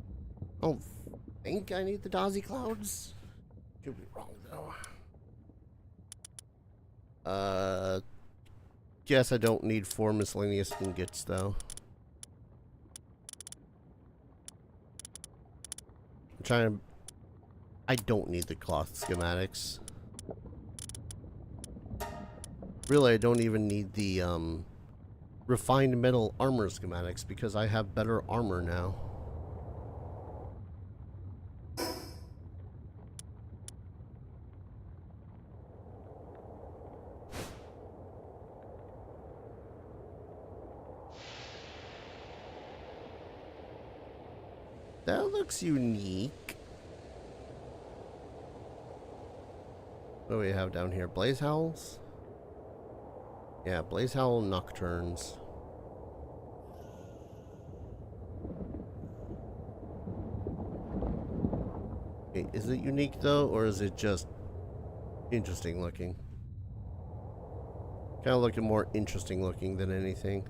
don't think I need the Dazzy Clouds. Could be wrong, though. Guess I don't need 4 miscellaneous ingots, though. I'm trying to... I don't need the cloth schematics. Really, I don't even need the, refined metal armor schematics because I have better armor now. That looks unique. What do we have down here? Blaze Howls? Yeah, Blaze Howl Nocturnes. Okay, is it unique though, or is it just interesting looking? Kind of looking more interesting looking than anything.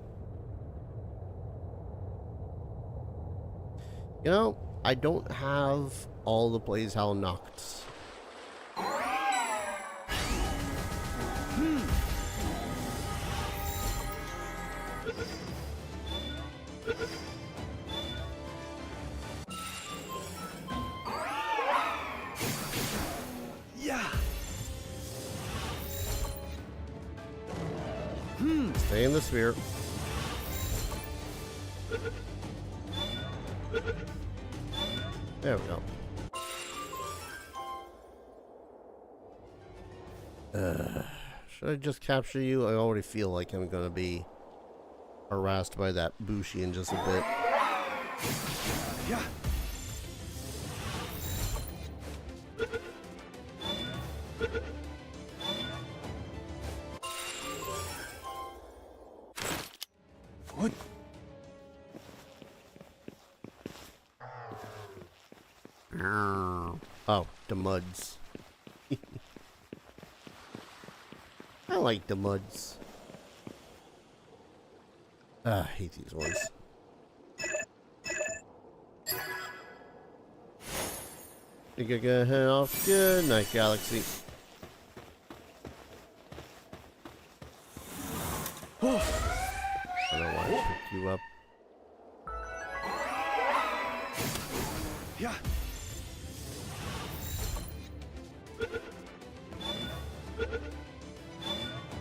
You know, I don't have all the Blaze Howl Nocts. Yeah. Stay in the sphere. There we go. Should I just capture you? I already feel like I'm gonna be harassed by that Bushi in just a bit. Yeah. What? Oh, the muds. I like the muds. I hate these ones. Think I gotta head off. Good night, Galaxy. I don't know why I picked you up. Yeah.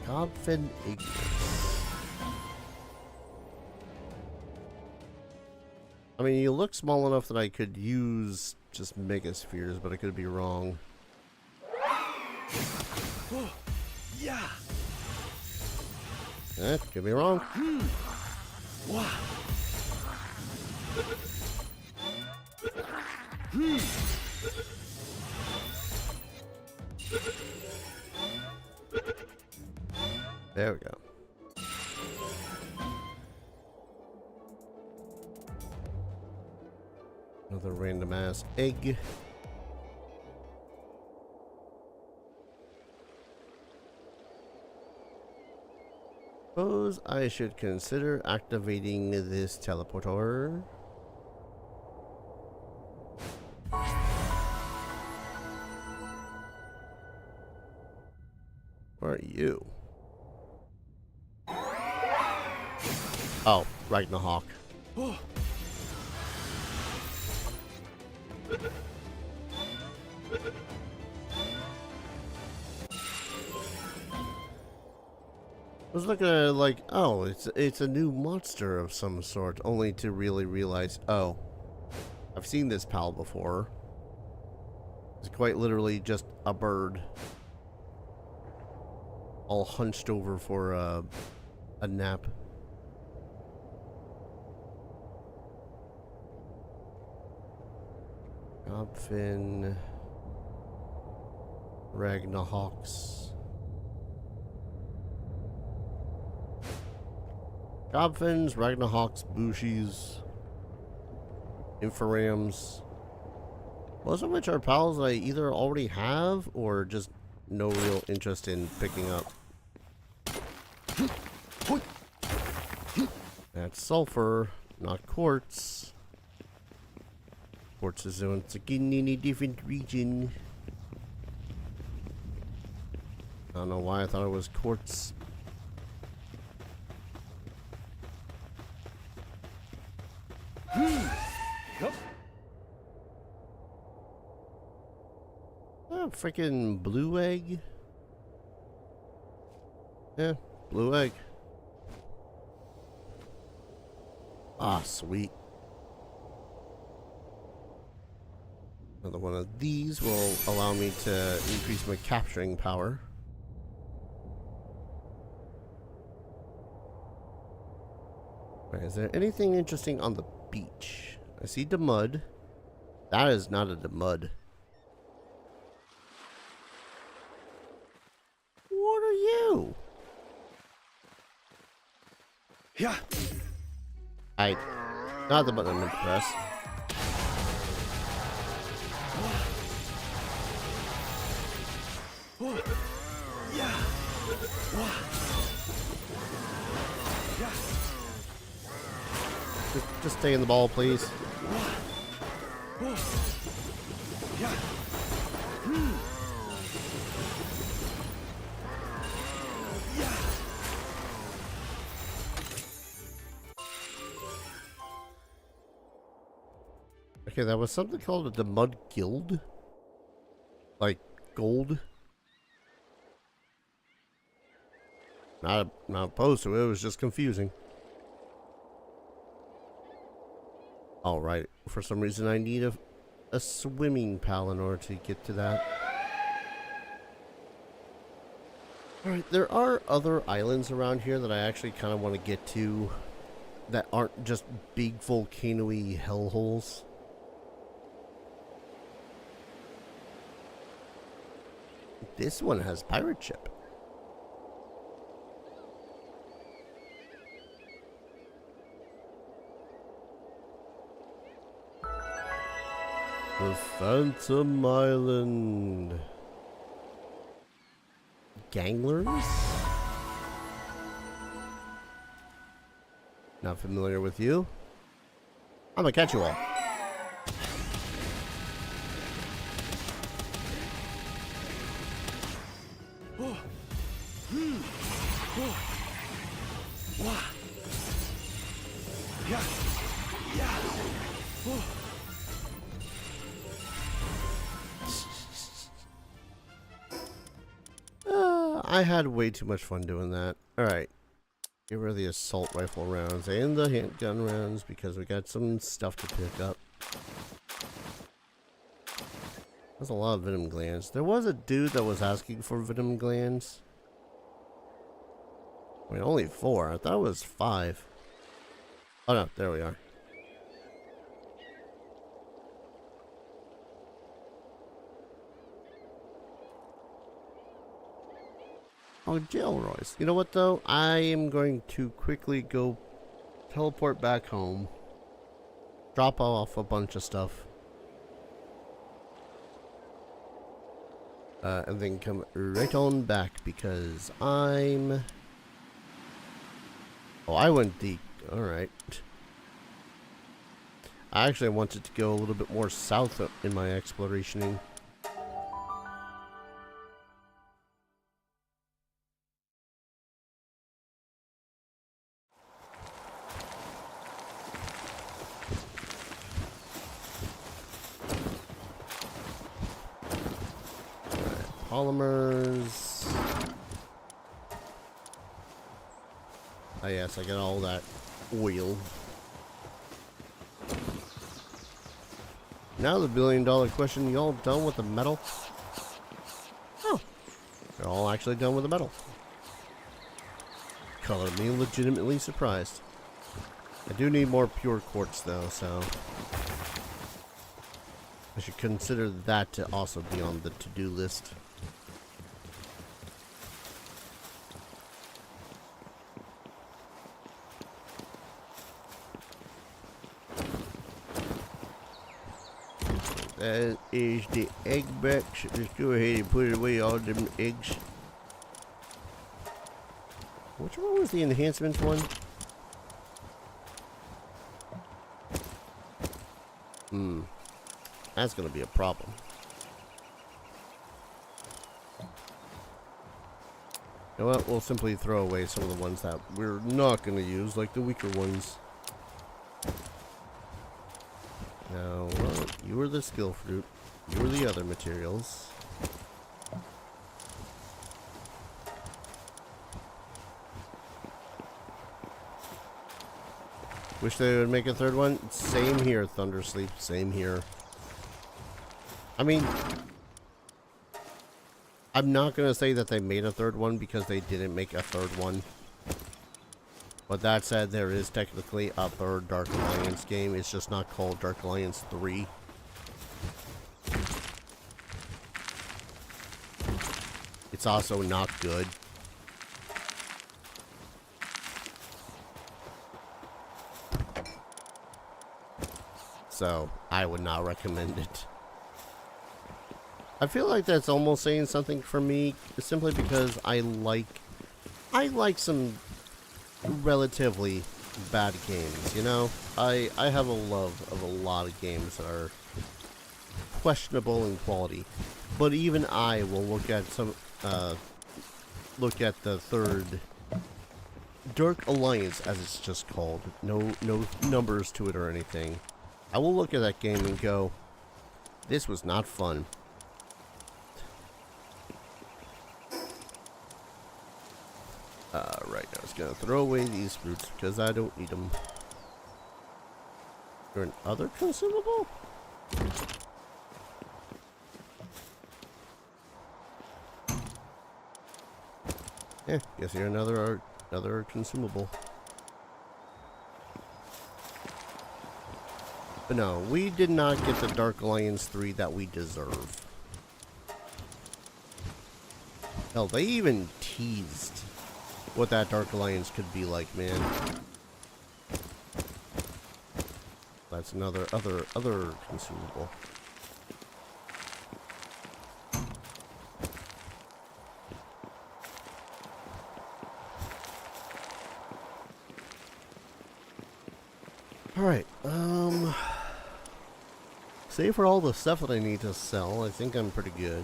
Confident ignorance. I mean, you look small enough that I could use just megaspheres, but I could be wrong. Yeah. Could be wrong. Wow. There we go. Another random ass egg. Suppose I should consider activating this teleporter. Where are you? Oh, Ragnarok. Oh. I was looking at it like, oh, it's a new monster of some sort, only to really realize, oh, I've seen this pal before. It's quite literally just a bird, all hunched over for a nap. Gobfin, Ragnarhawks. Gobfins, Ragnarhawks, Bushies, Infrarams. Most of which are pals that I either already have or just no real interest in picking up. That's sulfur, not quartz. Quartz is once again in a different region. I don't know why I thought it was quartz. Yup. Oh, freaking blue egg. Yeah, blue egg. Ah, sweet. Another one of these will allow me to increase my capturing power. Right, is there anything interesting on the beach? I see the mud. That is not a mud. What are you? Yeah. Not the button I'm gonna press. Yeah. Yeah. Just stay in the ball, please. Yeah. Okay, that was something called the Mud Guild. Like gold. Not opposed to it, it was just confusing. Alright, for some reason I need a swimming pal in order to get to that. Alright, there are other islands around here that I actually kind of want to get to that aren't just big volcano-y hellholes. This one has pirate ship. The Phantom Island. Ganglers? Not familiar with you. I'm gonna catch you all. Yeah. Yeah. I had way too much fun doing that. Alright. Get rid of the assault rifle rounds and the handgun rounds because we got some stuff to pick up. There's a lot of venom glands. There was a dude that was asking for venom glands. I mean, only 4. I thought it was 5. Oh no, there we are. Oh, Jailroys. You know what though? I am going to quickly go teleport back home. drop off a bunch of stuff. And then come right on back because I'm... Oh, I went deep. Alright. I actually wanted to go a little bit more south in my explorationing. Polymers. Oh yes, I got all that oil. Now the $1 billion question, you all done with the metal? Oh, they're all actually done with the metal. Color me legitimately surprised. I do need more pure quartz though, so I should consider that to also be on the to-do list. That is the egg box. Let's go ahead and put away all them eggs. Which one was the enhancement one? That's gonna be a problem. You know what? We'll simply throw away some of the ones that we're not gonna use, like the weaker ones. Now, well, you were the skill fruit. You were the other materials. Wish they would make a third one. Same here, Thundersleep. Same here. I mean, I'm not going to say that they made a third one because they didn't make a third one. But that said, there is technically a third Dark Alliance game. It's just not called Dark Alliance 3. It's also not good. So, I would not recommend it. I feel like that's almost saying something for me, simply because I like some relatively bad games, you know? I have a love of a lot of games that are questionable in quality. But even I will look at the third Dark Alliance, as it's just called. No numbers to it or anything. I will look at that game and go, this was not fun. Right, I was gonna throw away these fruits because I don't need them. Is there an other consumable? Yeah, guess you're another consumable. But no, we did not get the Dark Alliance 3 that we deserve. Hell, they even teased what that Dark Alliance could be like, man. That's another other consumable. Alright, save for all the stuff that I need to sell. I think I'm pretty good.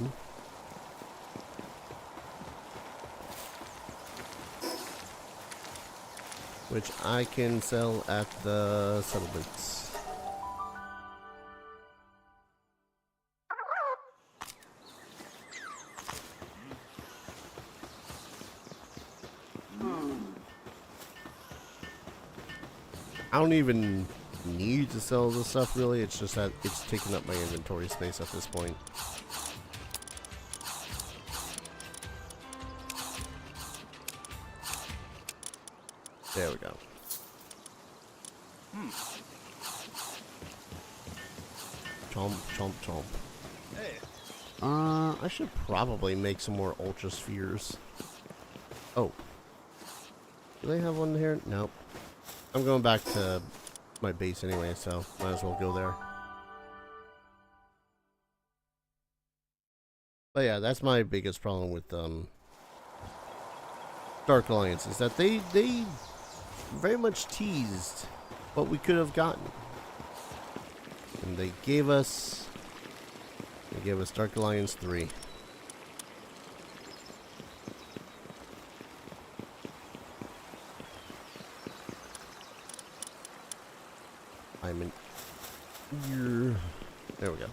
Which I can sell at the settlements. I don't even need to sell this stuff really, it's just that it's taking up my inventory space at this point. There we go. Chomp, chomp, chomp. Hey. I should probably make some more Ultra Spheres. Oh. Do they have one here? Nope. I'm going back to my base anyway, so might as well go there. But yeah, that's my biggest problem with Dark Alliance, is that they very much teased what we could have gotten. And they gave us Dark Alliance 3. I'm in here. There we go.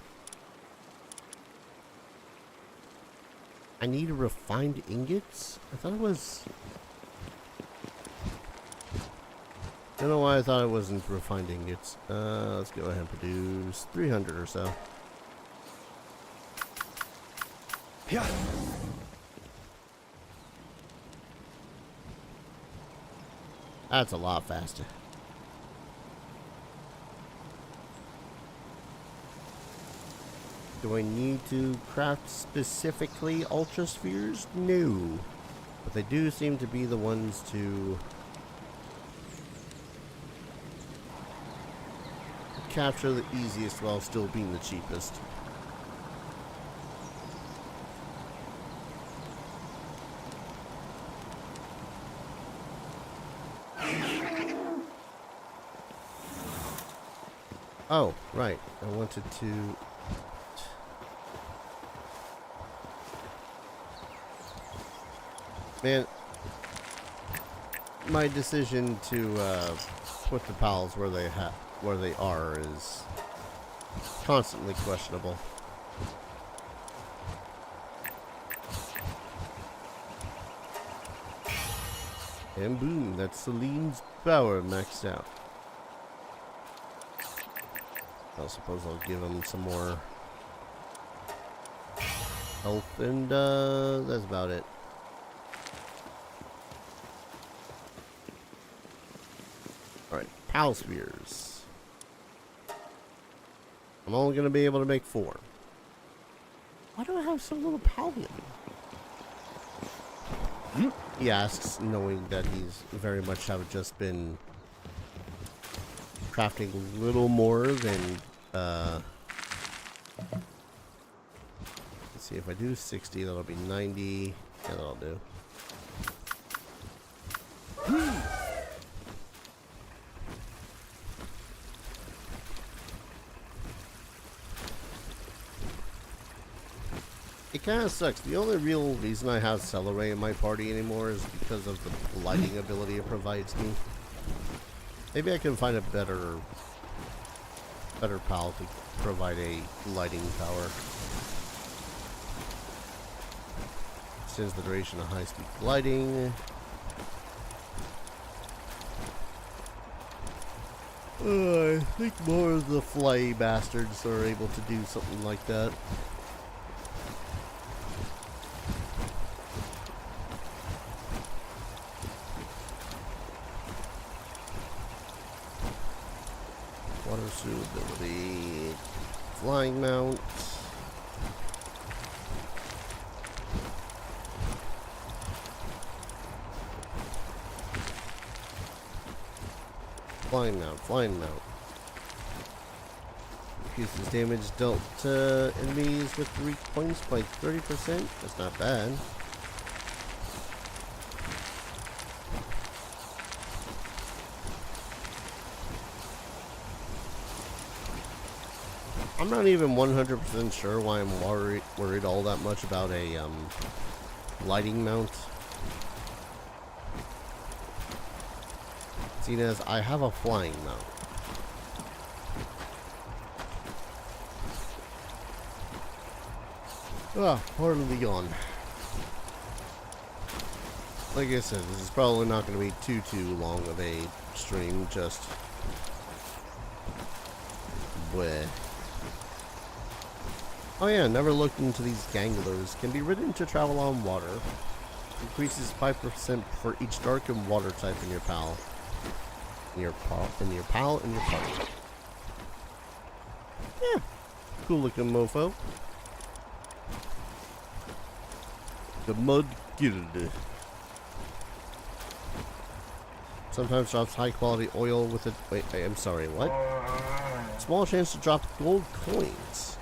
I need refined ingots? I thought it was... I don't know why I thought it wasn't refined ingots. Let's go ahead and produce 300 or so. Yeah. That's a lot faster. Do I need to craft specifically Ultra Spheres? No. But they do seem to be the ones to capture the easiest while still being the cheapest. Oh, right. I wanted to... Man, my decision to put the pals where they are is constantly questionable. And boom, that's Celine's power maxed out. I suppose I'll give him some more health, and that's about it. Alright, Pal Spheres. I'm only going to be able to make 4. Why do I have so little Pallium? He asks, knowing that he's very much have just been crafting a little more than, let's see, if I do 60, that'll be 90. Yeah, that'll do. It kind of sucks. The only real reason I have Celeray in my party anymore is because of the lighting ability it provides me. Maybe I can find a better pal to provide a lighting power. Extends the duration of high-speed gliding. I think more of the fly bastards are able to do something like that. Water suitability, flying mount. Flying mount. Increases damage dealt to enemies with weak points by 30%. That's not bad. I'm not even 100% sure why I'm worried all that much about a lighting mount. Seeing as I have a flying mount. Ah, hardly gone. Like I said, this is probably not going to be too long of a stream, just... bleh. Oh yeah, never looked into these ganglers. Can be ridden to travel on water. Increases 5% for each dark and water type in your pal. In your party. Yeah. Cool looking mofo. The Mud Guild. Sometimes drops high quality oil with it. Wait, I'm sorry, what? Small chance to drop gold coins.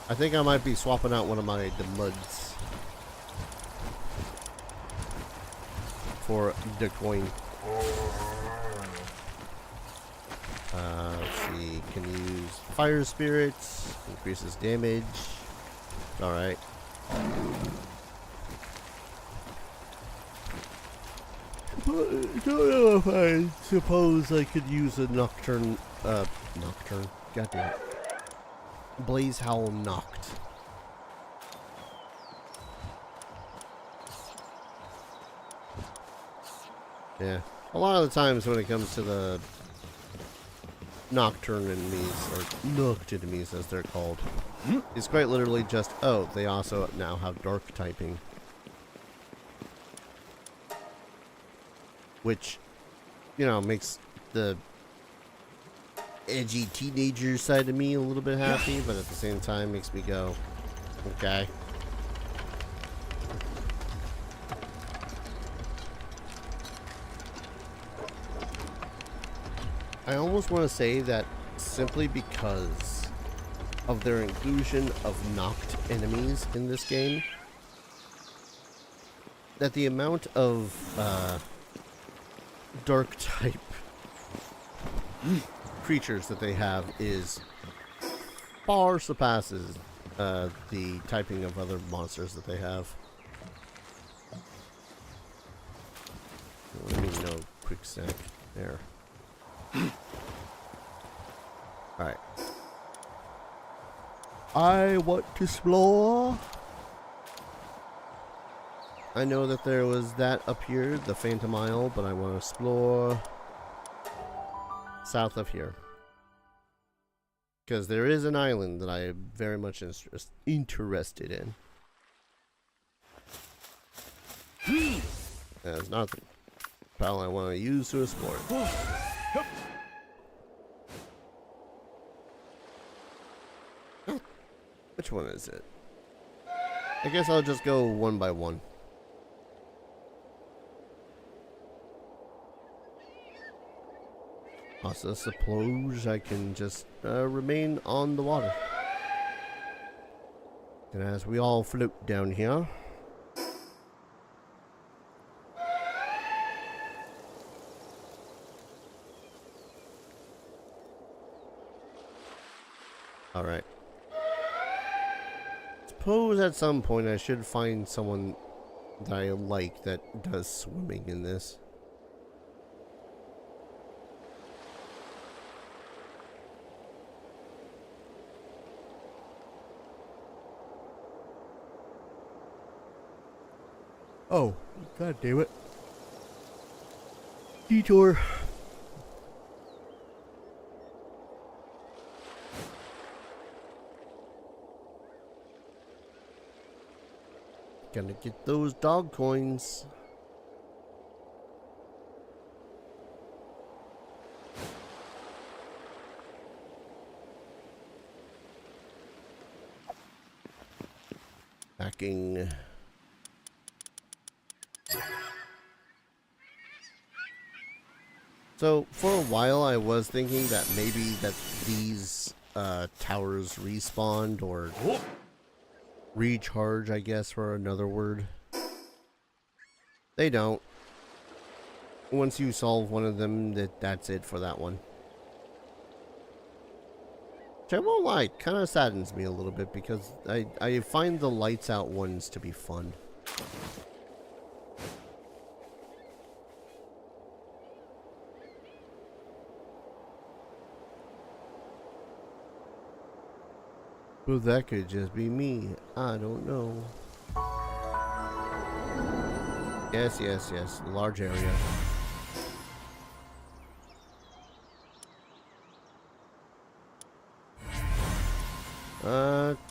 I think I might be swapping out one of my muds for the coin. Let's see. Can use fire spirits. Increases damage. Alright. Don't know if I suppose I could use a nocturne. Nocturne. Goddamn. Blaze Howl Noct. Yeah. A lot of the times when it comes to the Nocturne enemies, or Noct enemies as they're called, it's quite literally just, oh, they also now have dark typing. Which, you know, makes the edgy teenager side of me a little bit happy, but at the same time makes me go, okay. I almost want to say that simply because of their inclusion of knocked enemies in this game, that the amount of dark type creatures that they have is far surpasses the typing of other monsters that they have. Let me know, quick stack there. Alright. I want to explore. I know that there was that up here, the Phantom Isle, but I want to explore south of here. Because there is an island that I am very much interested in. That's not the pal I want to use to explore. Which one is it? I guess I'll just go one by one. Also, suppose I can just remain on the water. And as we all float down here. Alright. Suppose at some point I should find someone that I like that does swimming in this. Oh, god damn it. Detour. Gonna get those dog coins. Backing. So for a while I was thinking that maybe that these towers respawned or recharge, I guess, for another word. They don't. Once you solve one of them, that's it for that one. Which I won't lie, kind of saddens me a little bit because I find the lights out ones to be fun. Well, that could just be me. I don't know. Yes, yes, yes. Large area.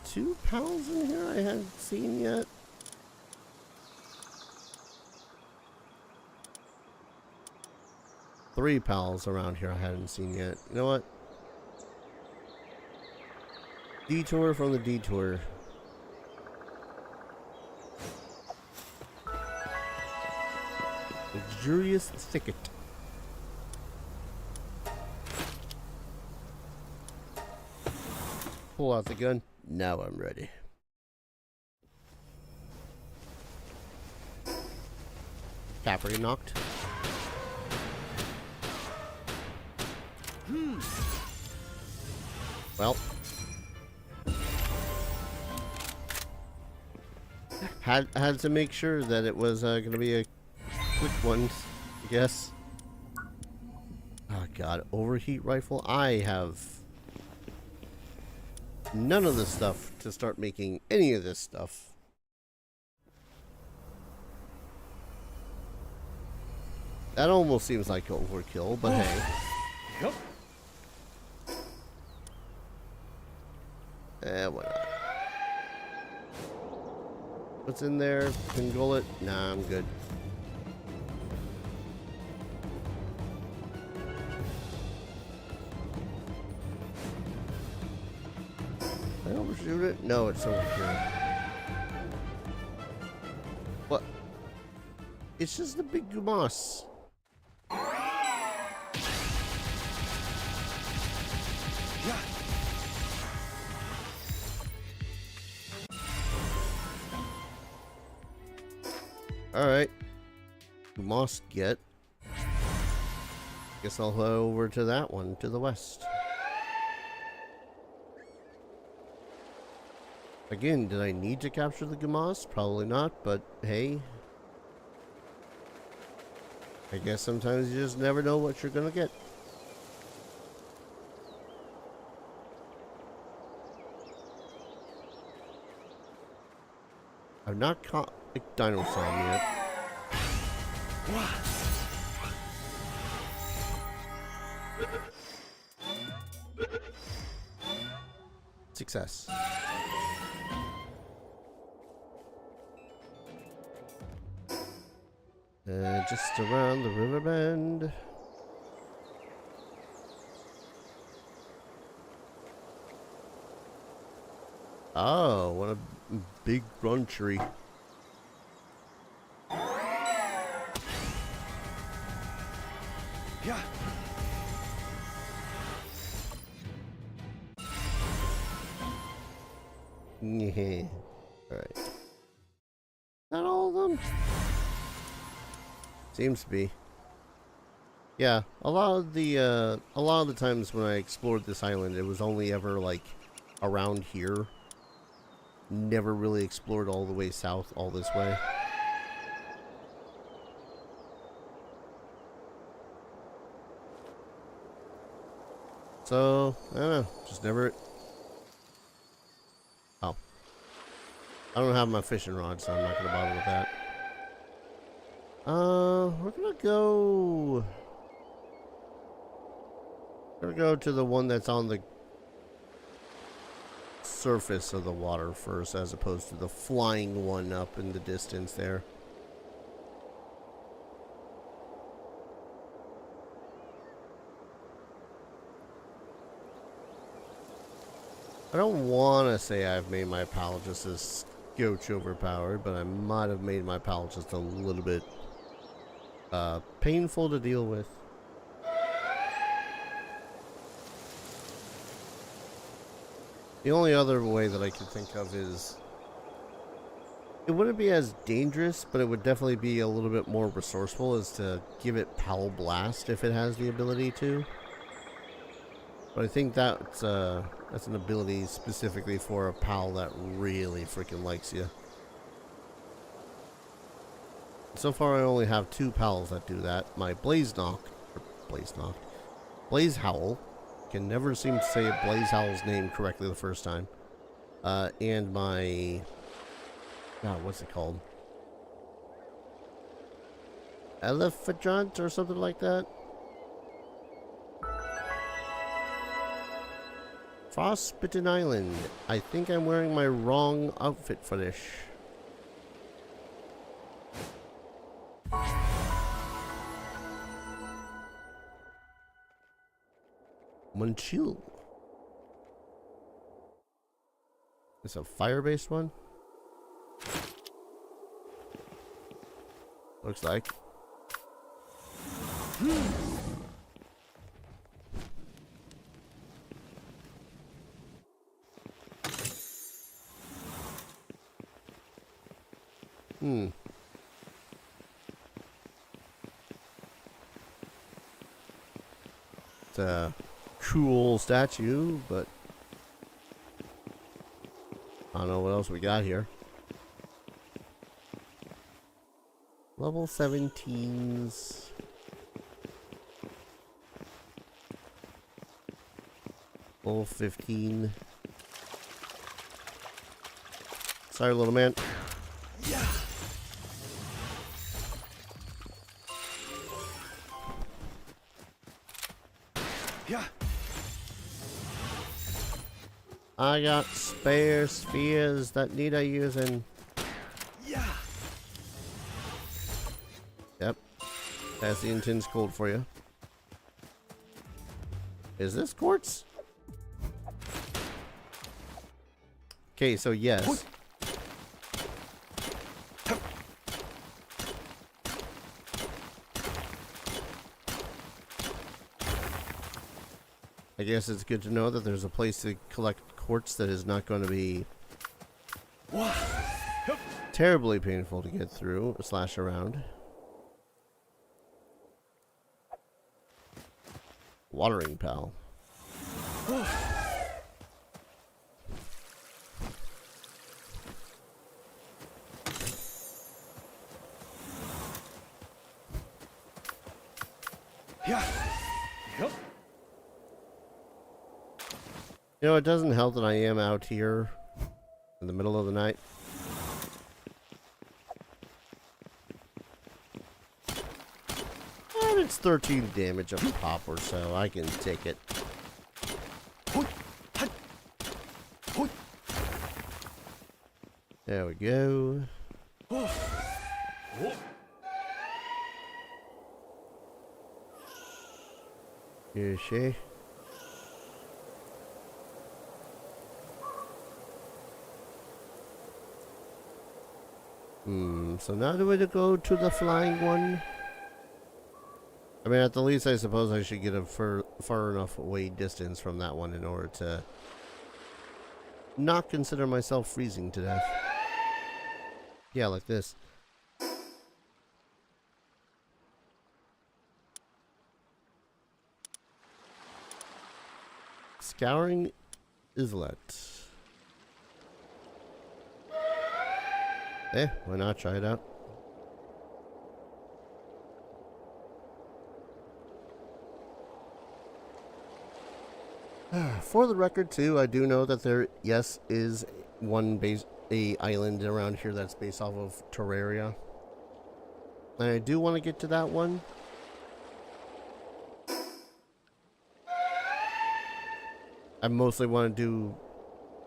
Two pals in here I hadn't seen yet. Three pals around here I hadn't seen yet. You know what? Detour from the detour. luxurious thicket. Pull out the gun. Now I'm ready. Caffrey knocked. Well. Had to make sure that it was going to be a quick one, I guess. Oh god, overheat rifle. I have none of the stuff to start making any of this stuff. That almost seems like overkill, but hey. Yep. Why not? What's in there? Pingullet? Nah, I'm good. Did I overshoot it? No, it's over here. What? It's just a big moss. Yeah. Alright. Moss get. Guess I'll head over to that one to the west. Again, did I need to capture the Gamas? Probably not, but hey. I guess sometimes you just never know what you're gonna get. I've not caught a dinosaur yet. Success. Just around the river bend. Oh, what a big grunt tree. Yeah. Yeah. Alright. Not all of them? Seems to be. Yeah, a lot of the times when I explored this island, it was only ever like around here. Never really explored all the way south, all this way. So, I don't know, just never... Oh. I don't have my fishing rod, so I'm not gonna bother with that. We're gonna go... We're gonna go to the one that's on the surface of the water first, as opposed to the flying one up in the distance there. I don't want to say I've made my pal just as scotch overpowered, but I might have made my pal just a little bit painful to deal with. The only other way that I could think of is it wouldn't be as dangerous, but it would definitely be a little bit more resourceful, is to give it Pal Blast if it has the ability to. But I think that's an ability specifically for a pal that really freaking likes you. So far I only have 2 pals that do that. My Blaze Howl. Can never seem to say Blaze Howl's name correctly the first time. And my... God, what's it called? Elephant or something like that? Frostbitten Island. I think I'm wearing my wrong outfit for this. Munchill. It's a fire-based one? Looks like. Hmm. It's a cool statue, but I don't know what else we got here. Level 17s. Level 15. Sorry, little man. Yeah. Yeah. I got spare spheres that need a using. Yeah. Yep. That's the intense cold for you. Is this quartz? Okay, so yes. I guess it's good to know that there's a place to collect quartz that is not going to be terribly painful to get through / around. Watering pal. Yeah. Yep. You know, it doesn't help that I am out here in the middle of the night. And it's 13 damage a pop or so. I can take it. There we go. Here she. So now do we go to the flying one? I mean, at the least, I suppose I should get a far enough away distance from that one in order to not consider myself freezing to death. Yeah, like this. Scouring islet. Why not try it out? For the record, too, I do know that there, yes, is one island around here that's based off of Terraria. And I do want to get to that one. I mostly want to do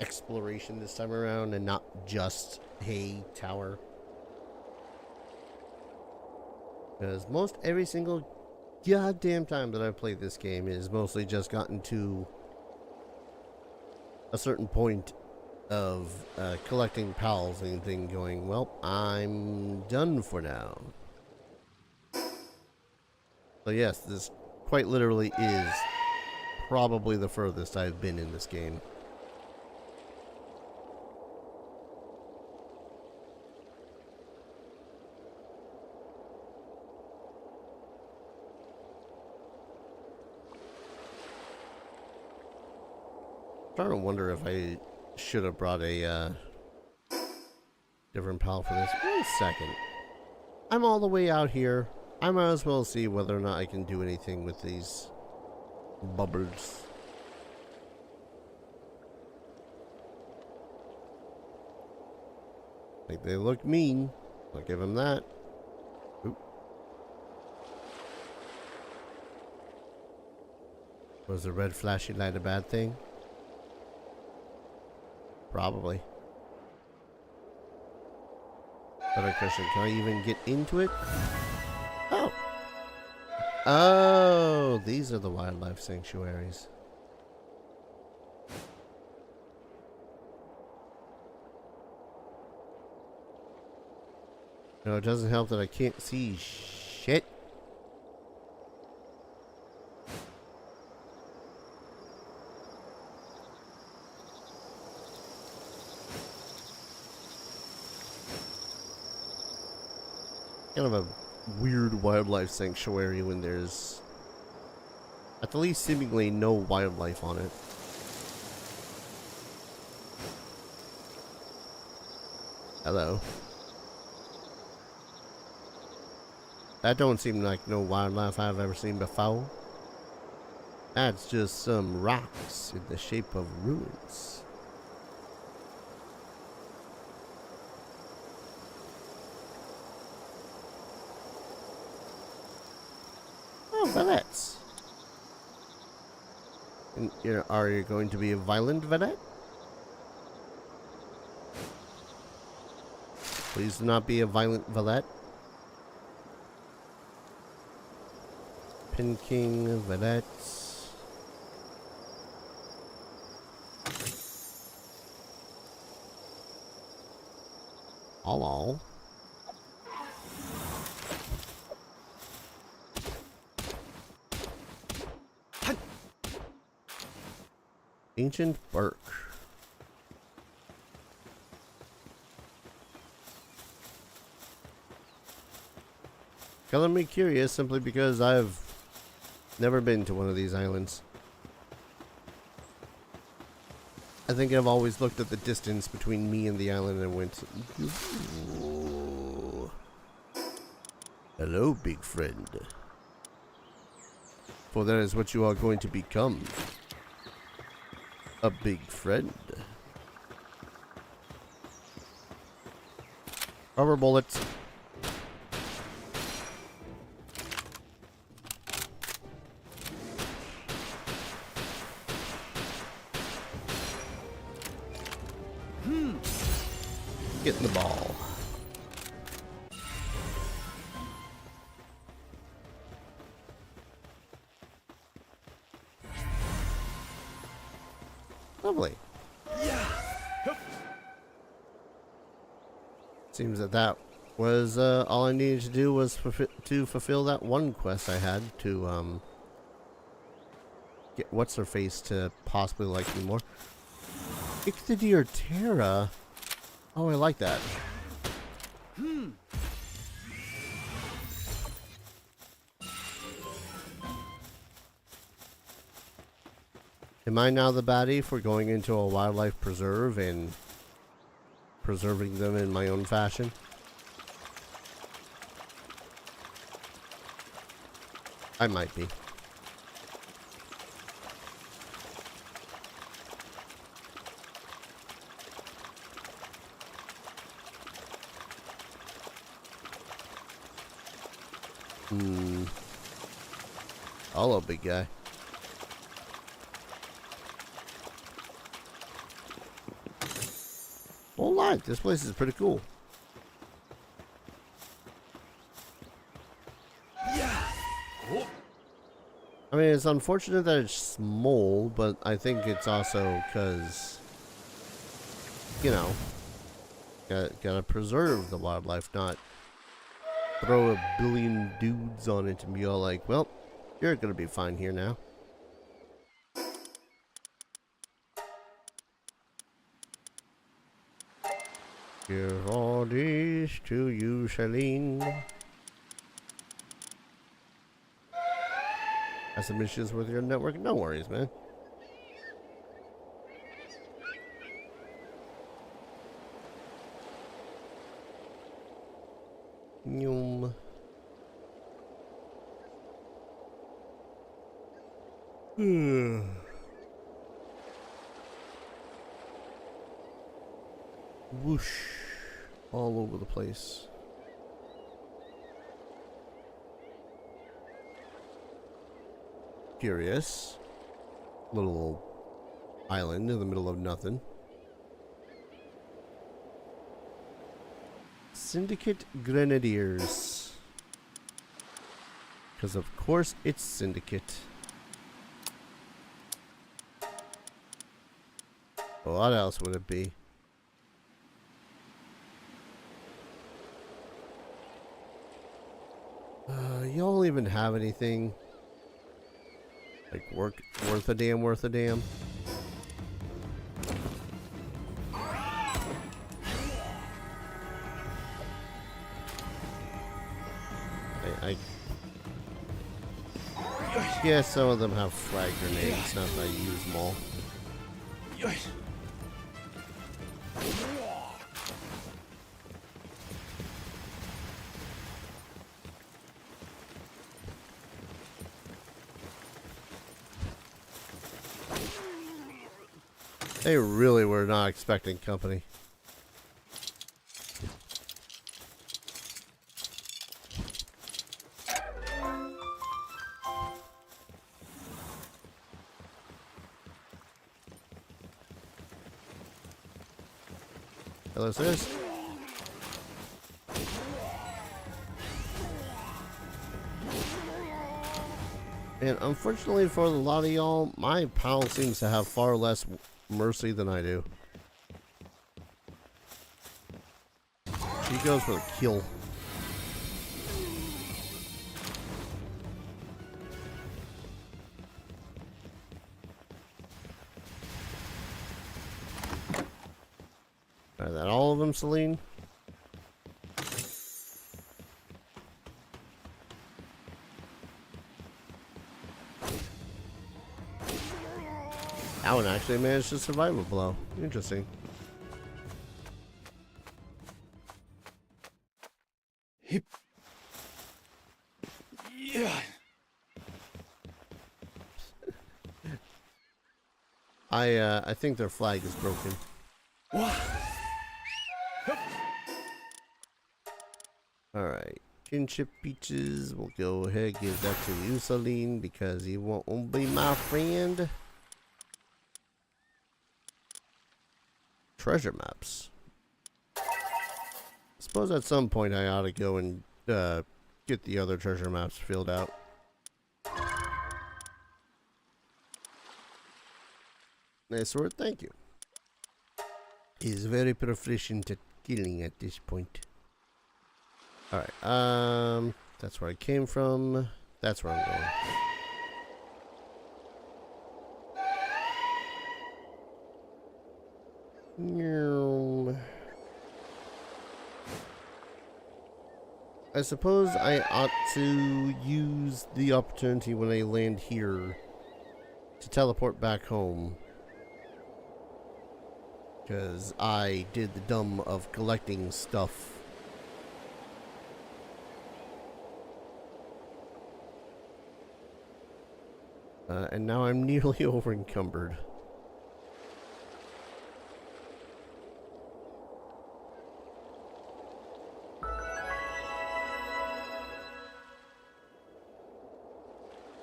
exploration this time around and not just hay tower. Because most every single goddamn time that I've played this game is mostly just gotten to a certain point of collecting pals and then going, well, I'm done for now. So yes, this quite literally is probably the furthest I've been in this game. I'm trying to wonder if I should have brought a different pal for this. Wait a second. I'm all the way out here. I might as well see whether or not I can do anything with these bubbles. Like, they look mean. I'll give them that. Oop. Was the red flashing light a bad thing? Probably. Better question, can I even get into it? Oh. Oh, these are the wildlife sanctuaries. No, it doesn't help that I can't see shit. kind of a weird wildlife sanctuary when there's at the least seemingly no wildlife on it. Hello. That don't seem like no wildlife I've ever seen before. That's just some rocks in the shape of ruins. Oh, vedettes. And are you going to be a violent vedette? Please do not be a violent vedette. Pin King, vedettes. Hello. Ancient Burke. Color me curious simply because I've never been to one of these islands. I think I've always looked at the distance between me and the island and went, ooh. Hello, big friend. For that is what you are going to become. A big friend. Rubber bullets. Getting the ball. Lovely. Seems that was all I needed to do was to fulfill that one quest I had to get what's her face to possibly like me more. Ichthyodeer Terra. Oh, I like that. Am I now the baddie for going into a wildlife preserve and preserving them in my own fashion? I might be. Hello, big guy. Whole lot. This place is pretty cool. I mean, it's unfortunate that it's small, but I think it's also because, you know, gotta preserve the wildlife, not throw a billion dudes on it and be all like, well, you're gonna be fine here now. Give all these to you, Celine. Have some issues with your network? No worries, man. Yum. Whoosh. All over the place. Curious. Little island in the middle of nothing. Syndicate Grenadiers. Because of course it's Syndicate. What else would it be? Y'all even have anything like worth a damn? Yeah, some of them have frag grenades, not that I use them all. They really were not expecting company. Hello, sis. And unfortunately for a lot of y'all, my pal seems to have far less mercy than I do. He goes for the kill. Are that all of them, Celine? That one actually managed to survive a blow. Interesting. Hip. Yeah. I think their flag is broken. Alright. Kinship Peaches. We'll go ahead and give that to you, Celine, because you won't be my friend. Treasure maps. Suppose at some point I ought to go and get the other treasure maps filled out. Nice sword, thank you. He's very proficient at killing at this point. Alright, that's where I came from. That's where I'm going. I suppose I ought to use the opportunity when I land here to teleport back home. Because I did the dumb of collecting stuff. And now I'm nearly over encumbered.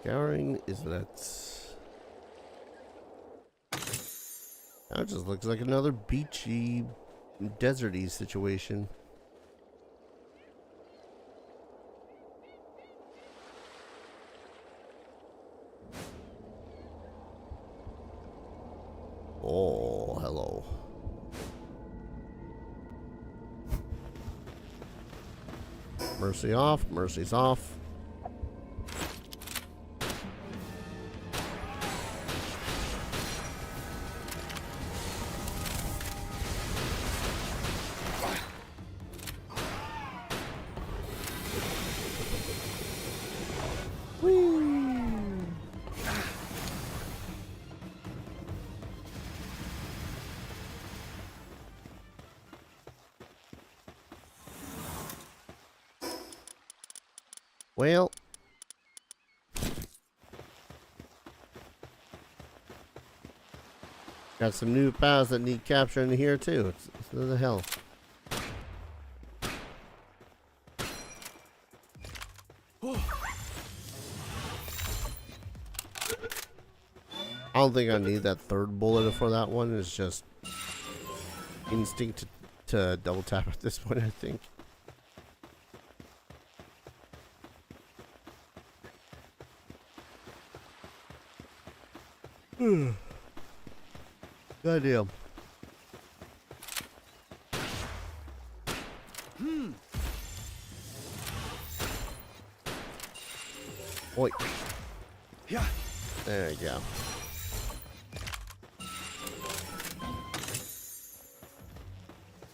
Scouring is that. That just looks like another beachy, deserty situation. Oh, hello. Mercy off, mercy's off. Well, got some new paths that need capturing here too. It's what the hell. I don't think I need that third bullet for that one. It's just instinct to double tap at this point, I think. Goddamn. Oi. Yeah. There you go.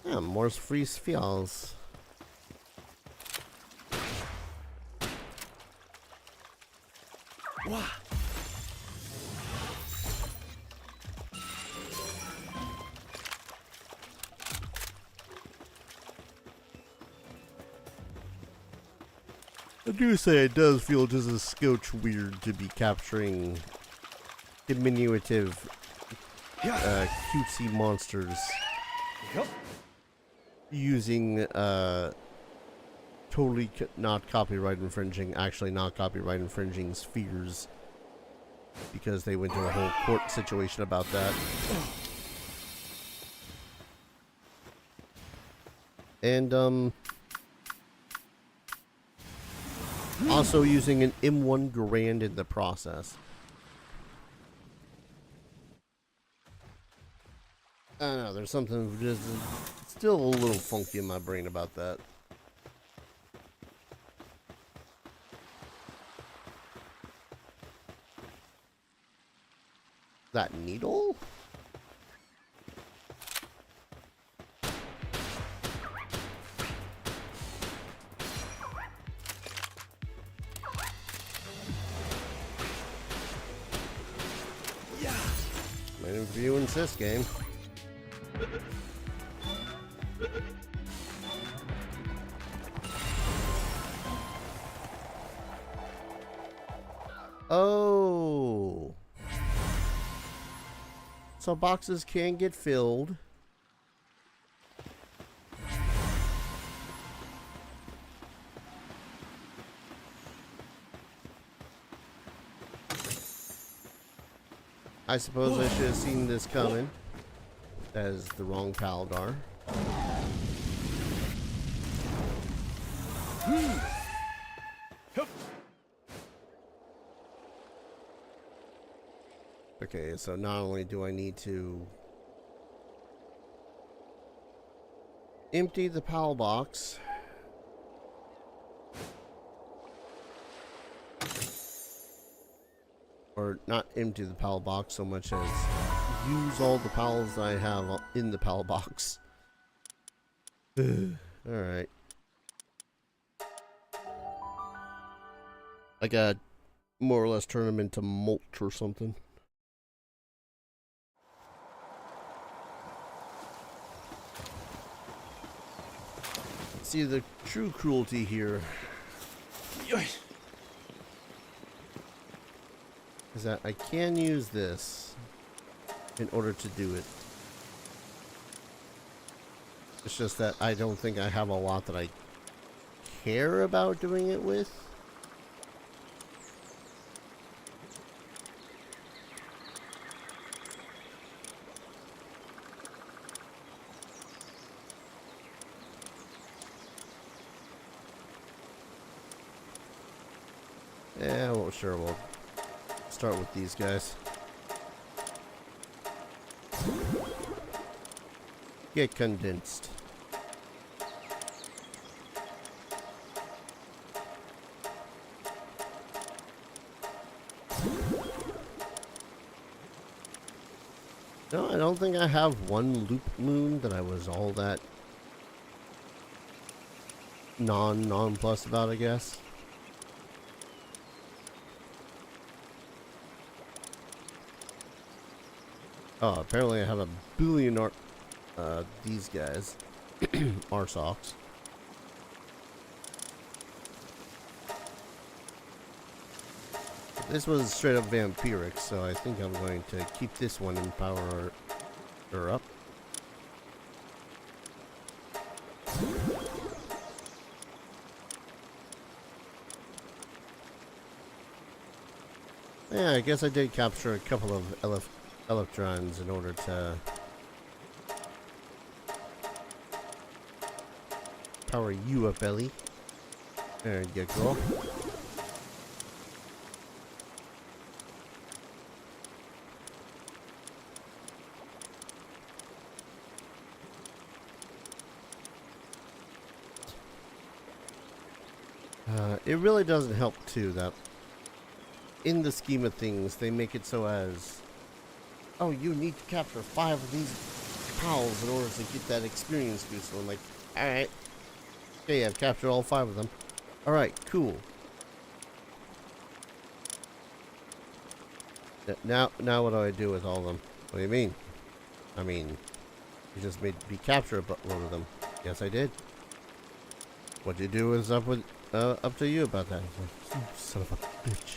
Yeah, more free spells. Wah. I do say it does feel just a scotch weird to be capturing diminutive, cutesy monsters Yup. using totally not copyright infringing, actually not copyright infringing spheres, because they went to a whole court situation about that. And also using an M1 Garand in the process. I don't know, there's something just still a little funky in my brain about that. That needle? If you insist, game. Oh. So boxes can get filled. I suppose I should have seen this coming. That is the wrong Paldar. Okay, so not only do I need to empty the PAL box, or not empty the PAL box so much as use all the PALs I have in the PAL box. Alright. I got more or less turn them into mulch or something. See, the true cruelty here is that I can use this in order to do it. It's just that I don't think I have a lot that I care about doing it with. Yeah, well, sure, we'll start with these guys. Get condensed. No, I don't think I have one loop moon that I was all that nonplussed about, I guess. Oh, apparently I have a billion these guys. Arsocks. This was straight up vampiric, so I think I'm going to keep this one in power or up. Yeah, I guess I did capture a couple of electrons in order to power you up, Ellie. There you go. It really doesn't help too that in the scheme of things they make it so as, oh, you need to capture 5 of these pals in order to get that experience boost. So I'm like, alright. Okay, I've captured all 5 of them. Alright, cool. Now what do I do with all of them? What do you mean? I mean, you just made me capture a buttload of them. Yes, I did. What you do is up to you about that. Like, you son of a bitch.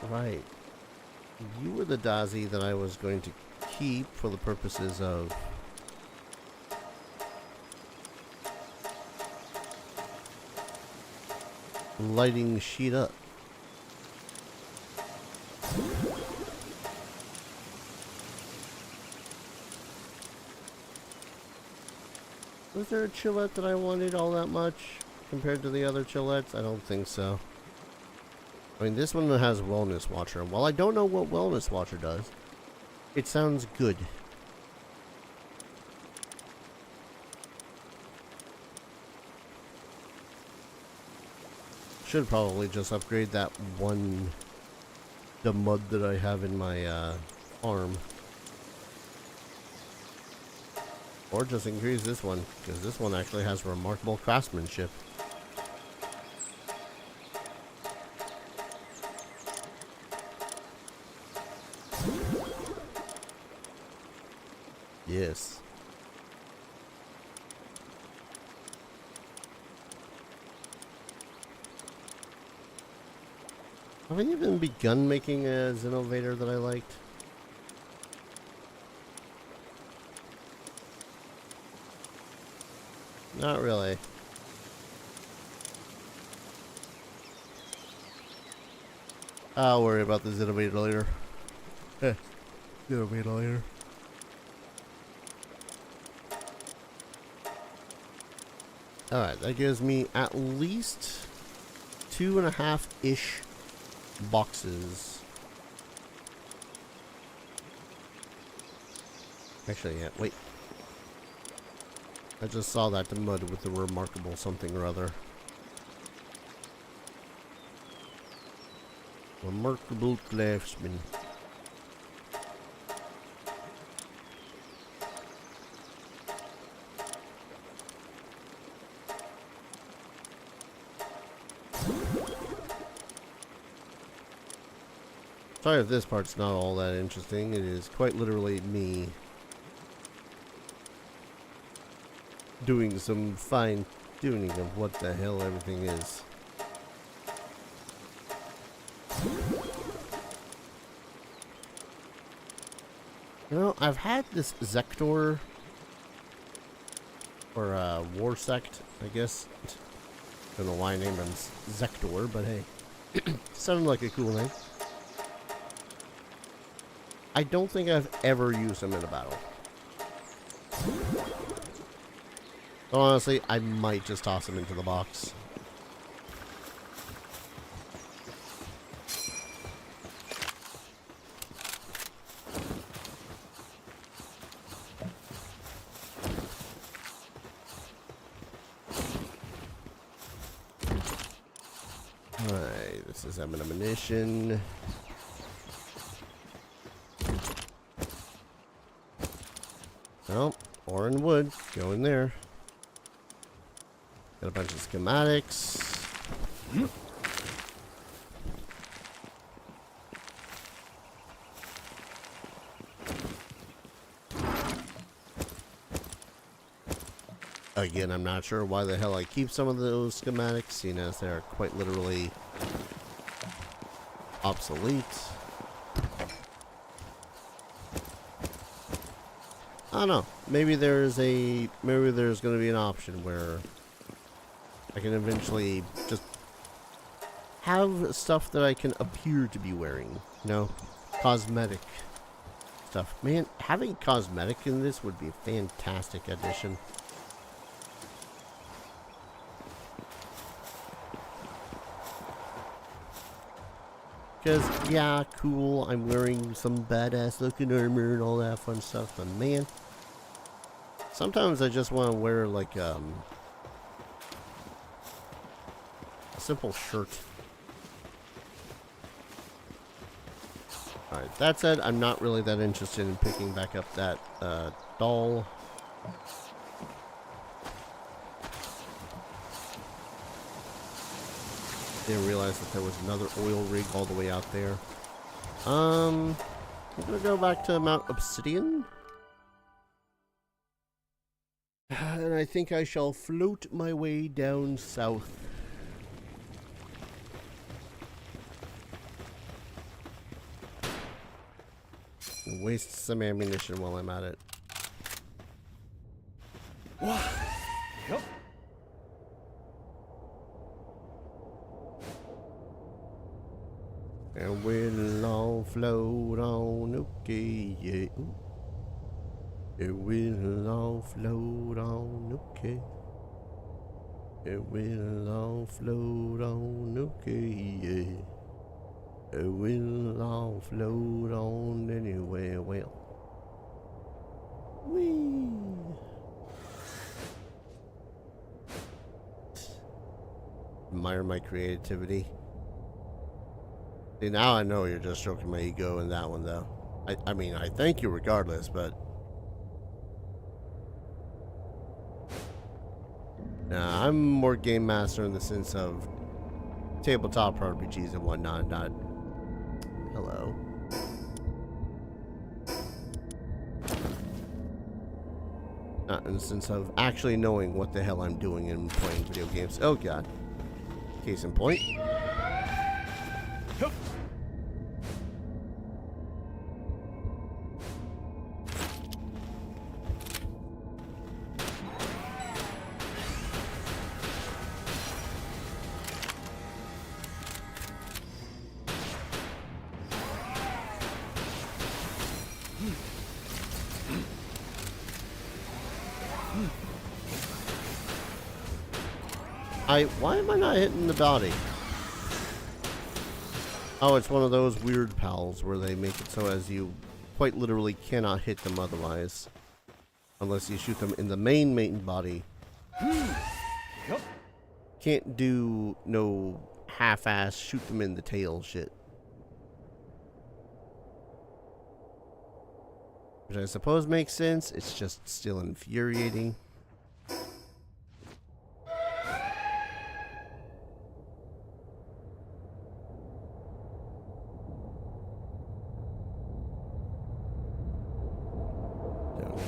Right. You were the Dazi that I was going to keep for the purposes of lighting the sheet up. Was there a chillette that I wanted all that much compared to the other chillettes? I don't think so. I mean, this one has Wellness Watcher. While I don't know what Wellness Watcher does, it sounds good. Should probably just upgrade that one, the mud that I have in my arm. Or just increase this one, because this one actually has remarkable craftsmanship. Yes. Have I even begun making a Xenovator that I liked? Not really. I'll worry about the Xenovator later. Xenovator later. Alright, that gives me at least 2.5-ish boxes. Actually, yeah, wait. I just saw that mud with the remarkable something or other. Remarkable craftsman. Sorry if this part's not all that interesting. It is quite literally me doing some fine tuning of what the hell everything is. You know, I've had this Zektor, or War Sect, I guess. Don't know why I named him Zektor, but hey, sounded like a cool name. I don't think I've ever used him in a battle. But honestly, I might just toss him into the box. Alright, this is ammunition. Well, ore and wood, go in there. Got a bunch of schematics. Again, I'm not sure why the hell I keep some of those schematics, seeing as they're quite literally obsolete. I don't know. Maybe there's going to be an option where I can eventually just have stuff that I can appear to be wearing. You know, cosmetic stuff. Man, having cosmetic in this would be a fantastic addition. Because, yeah, cool, I'm wearing some badass looking armor and all that fun stuff, but man, sometimes I just want to wear like a simple shirt. Alright, that said, I'm not really that interested in picking back up that doll. Didn't realize that there was another oil rig all the way out there. I'm gonna go back to Mount Obsidian. And I think I shall float my way down south. And waste some ammunition while I'm at it. Yep. And we'll all float on, okay, yeah. Ooh. And we'll all float on, okay. And we'll all float on, okay, yeah. And we'll all float on anywhere, well. Whee! Admire my creativity. See, now I know you're just stroking my ego in that one, though. I mean, I thank you regardless, but... Nah, I'm more game master in the sense of tabletop RPGs and whatnot, not... Hello. Not in the sense of actually knowing what the hell I'm doing in playing video games. Oh, God. Case in point. Yep. Why am I not hitting the body? Oh, it's one of those weird pals where they make it so as you quite literally cannot hit them otherwise. Unless you shoot them in the main body. Yep. Can't do no half-ass shoot them in the tail shit. Which I suppose makes sense, it's just still infuriating.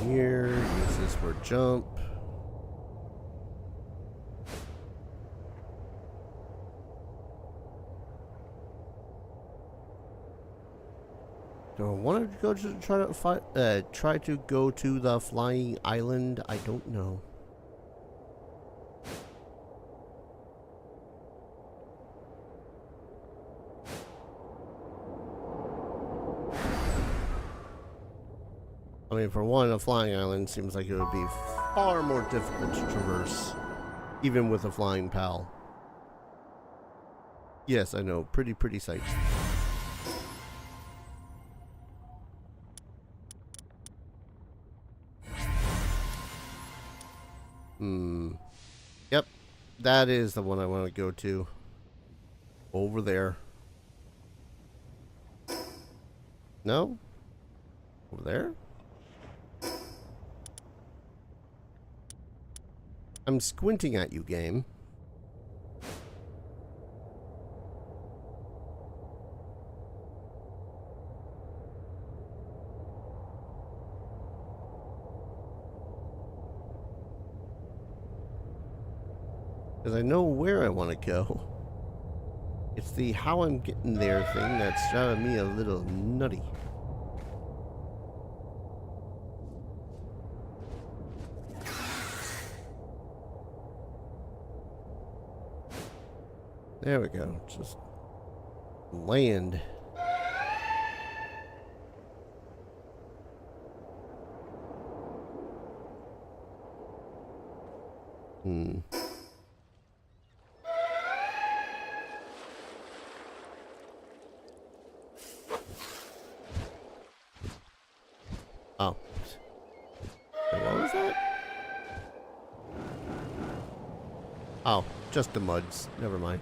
Here, use this for jump. Do I want to go to try to go to the flying island? I don't know. I mean, for one, a flying island seems like it would be far more difficult to traverse, even with a flying pal. Yes, I know. Pretty sight. Yep. That is the one I want to go to. Over there. No? Over there? I'm squinting at you, game. Because I know where I want to go. It's the how I'm getting there thing that's driving me a little nutty. There we go. Just land. Oh. Wait, what was that? Oh, just the muds. Never mind.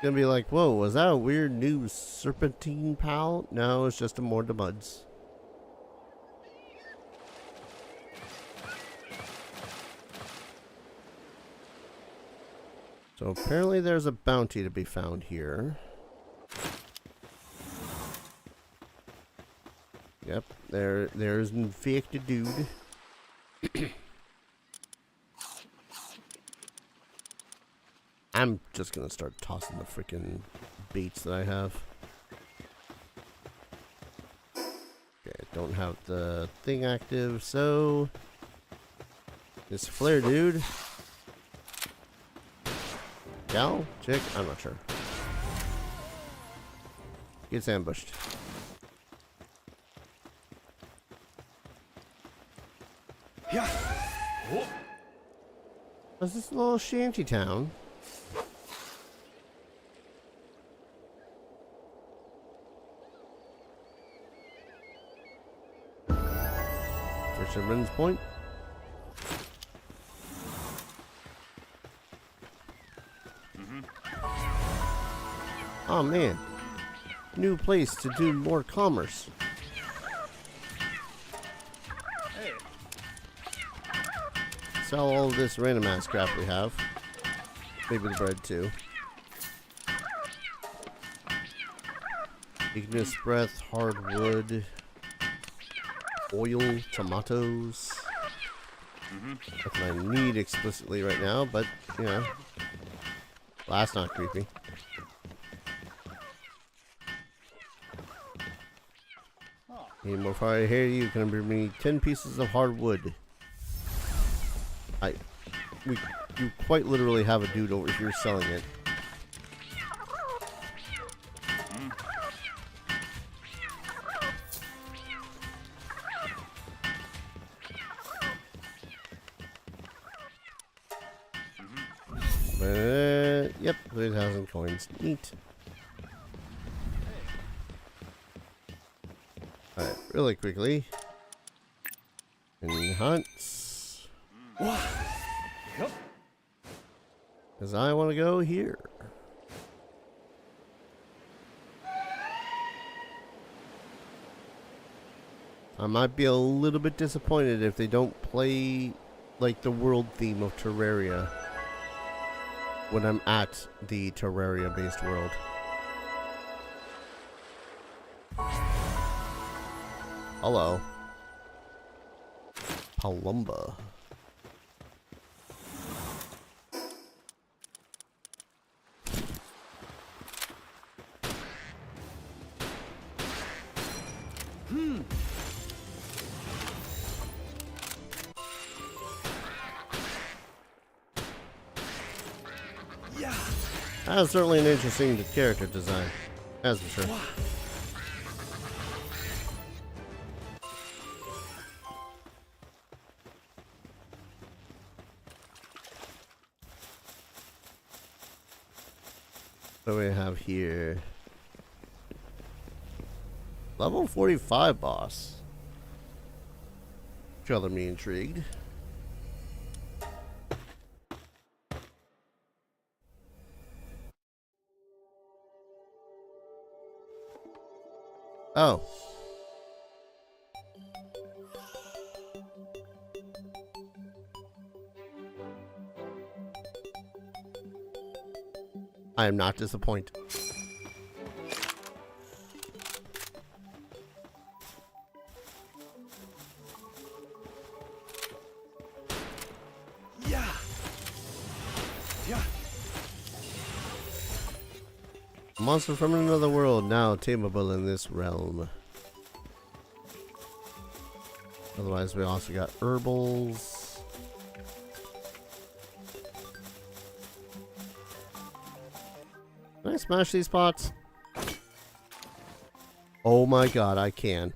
gonna be like, whoa, was that a weird new serpentine pal? No, it's just a more to muds. So apparently there's a bounty to be found here. Yep, there's an infected dude. I'm just gonna start tossing the freaking baits that I have. Okay, don't have the thing active, so this flare dude. Gal? Chick? I'm not sure. Gets ambushed. Yeah. Oh. What's this little shanty town? Fisherman's Point. Oh man, new place to do more commerce. Hey. Sell all of this random ass crap we have. Maybe the bread too. Ignis breath, hardwood, oil, tomatoes. Nothing I need explicitly right now, but you know, well, that's not creepy. Need more fire here. You can bring me 10 pieces of hardwood. You quite literally have a dude over here selling it. Yep, 3,000 coins. Neat. Alright, really quickly. And hunts. Yep. Because I want to go here. I might be a little bit disappointed if they don't play like the world theme of Terraria when I'm at the Terraria based world. Hello. Palumba. Yeah. That's certainly an interesting character design. That's for sure. What do we have here? Level 45 boss. Color me intrigued. Oh. I am not disappointed. Yeah. Yeah. Monster from another world, now tameable in this realm. Otherwise, we also got herbals. Can I smash these pots? Oh my god, I can.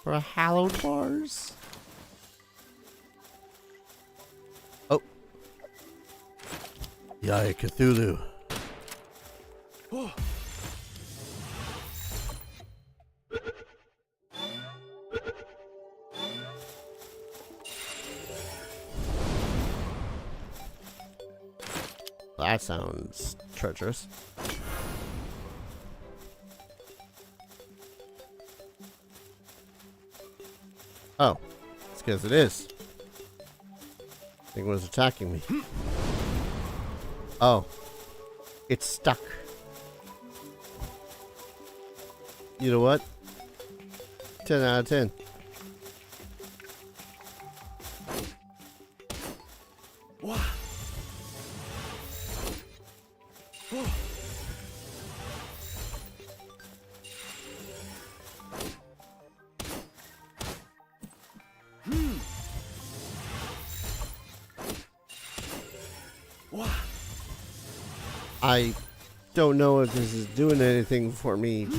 For a hallowed bars? Oh. Yay, Cthulhu. Oh. that sounds treacherous. Oh, it's because it is. I think it was attacking me. Oh, it's stuck. You know what? 10 out of 10. Wow. Oh. Wow. I don't know if this is doing anything for me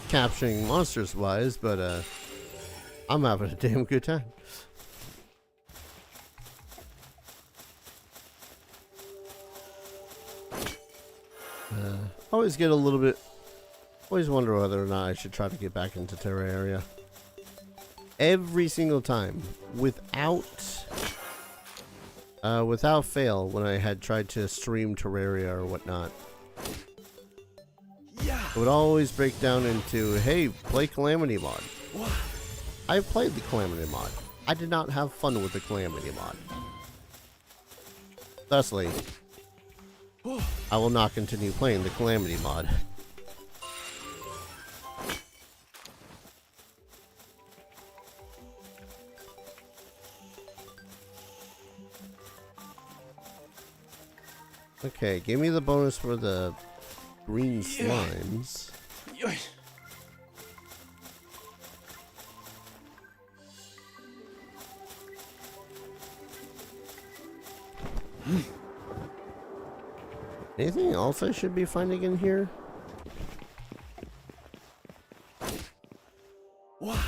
capturing monsters wise, but I'm having a damn good time. Always get a little bit, always wonder whether or not I should try to get back into Terraria. Every single time, without fail, when I had tried to stream Terraria or whatnot, Yeah. it would always break down into, hey, play Calamity mod. Wow. I played the Calamity mod. I did not have fun with the Calamity mod. Thusly, Oh. I will not continue playing the Calamity mod. Okay, give me the bonus for the green slimes. Yoy. Anything else I should be finding in here? Wow.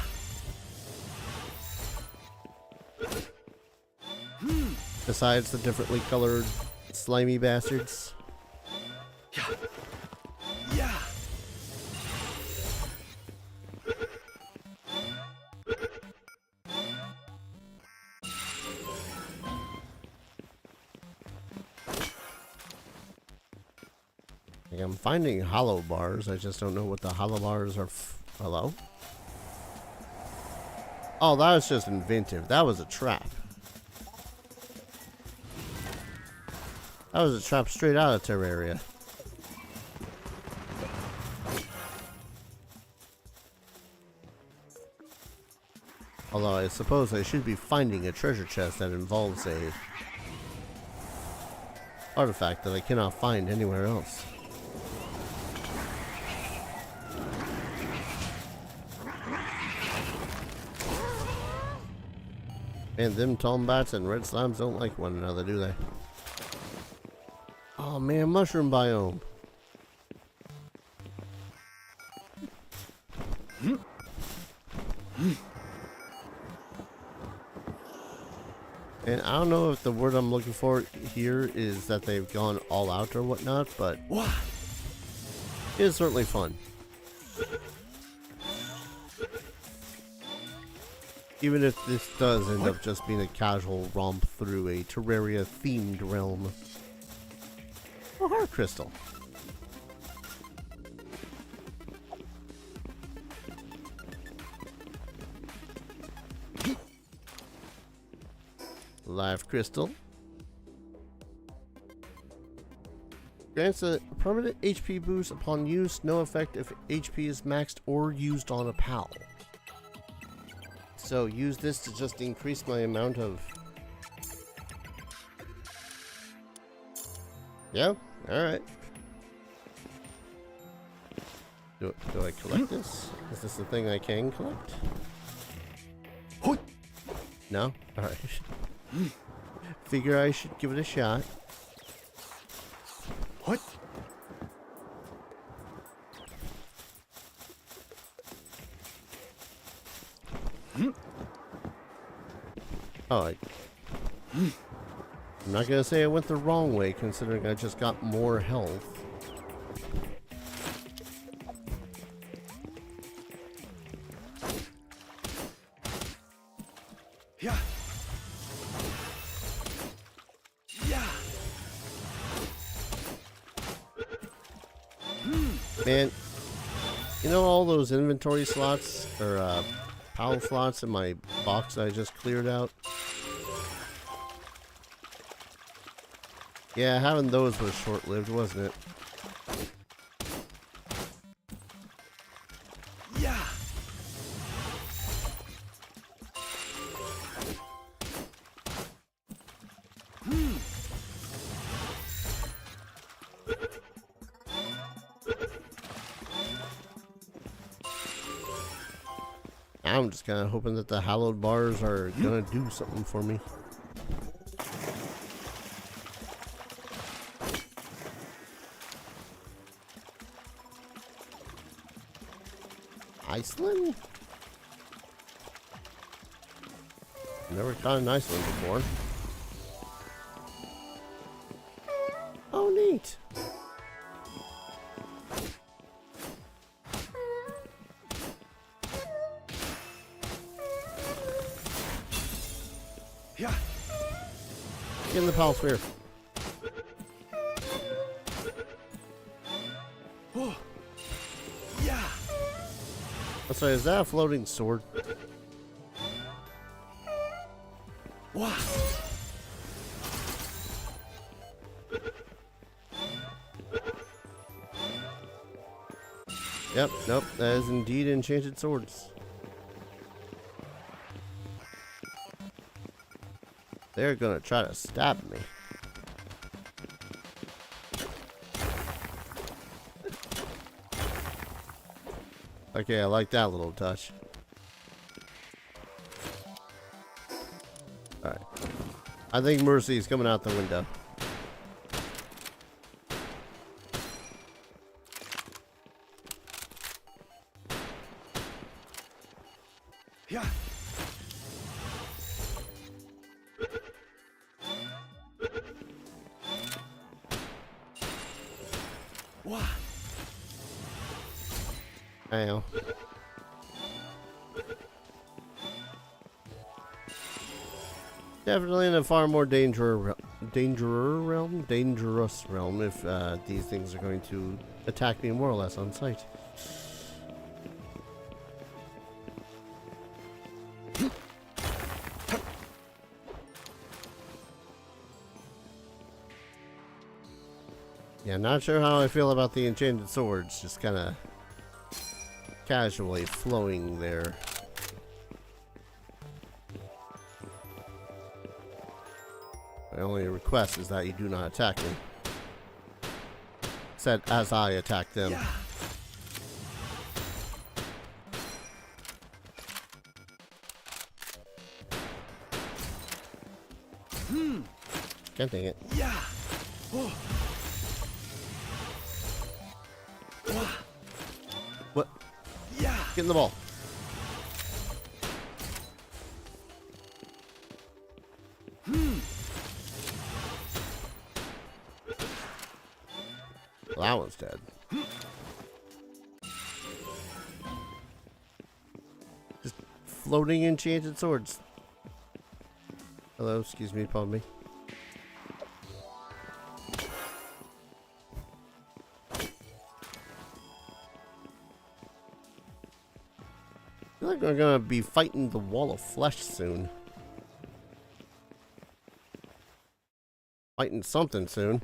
Besides the differently colored slimy bastards? Yeah. Yeah. Like, I'm finding hollow bars, I just don't know what the hollow bars are. Hello? Oh, that was just inventive. That was a trap. That was a trap straight out of Terraria. Although I suppose I should be finding a treasure chest that involves a artifact that I cannot find anywhere else. And them tombats and red slimes don't like one another, do they? Oh man, mushroom biome. And I don't know if the word I'm looking for here is that they've gone all out or whatnot, but Wow. it is certainly fun. Even if this does end up just being a casual romp through a Terraria themed realm. Oh, heart crystal. Life crystal. Grants a permanent HP boost upon use, no effect if HP is maxed or used on a pal. So use this to just increase my amount of... Yeah, alright. Do I collect this? Is this the thing I can collect? No? Alright. Figure I should give it a shot. What? Oh, I'm not gonna say I went the wrong way, considering I just got more health. Yeah. Yeah. Man, you know all those inventory slots or power slots in my box that I just cleared out? Yeah, having those was short-lived, wasn't it? Yeah. I'm just kind of hoping that the hallowed bars are gonna do something for me. Iceland? Never caught an Iceland before. Oh, neat. Yeah. Get in the palace sphere. Oh. Yeah. I'm sorry, is that a floating sword? Wow. Yep, nope, that is indeed enchanted swords. They're gonna try to stab me. Okay, I like that little touch. Alright. I think Mercy is coming out the window. Yeah. Wow. I know. Definitely in a far more dangerous realm if these things are going to attack me more or less on sight. Yeah, not sure how I feel about the enchanted swords, just kind of casually flowing there. My only request is that you do not attack me. Said as I attack them. Yeah. Can't dang it. Yeah. Oh. Wow. What? Yeah. Get in the ball. Well, that one's dead. Just floating enchanted swords. Hello, excuse me, pardon me. I feel like we're gonna be fighting the wall of flesh soon. Fighting something soon.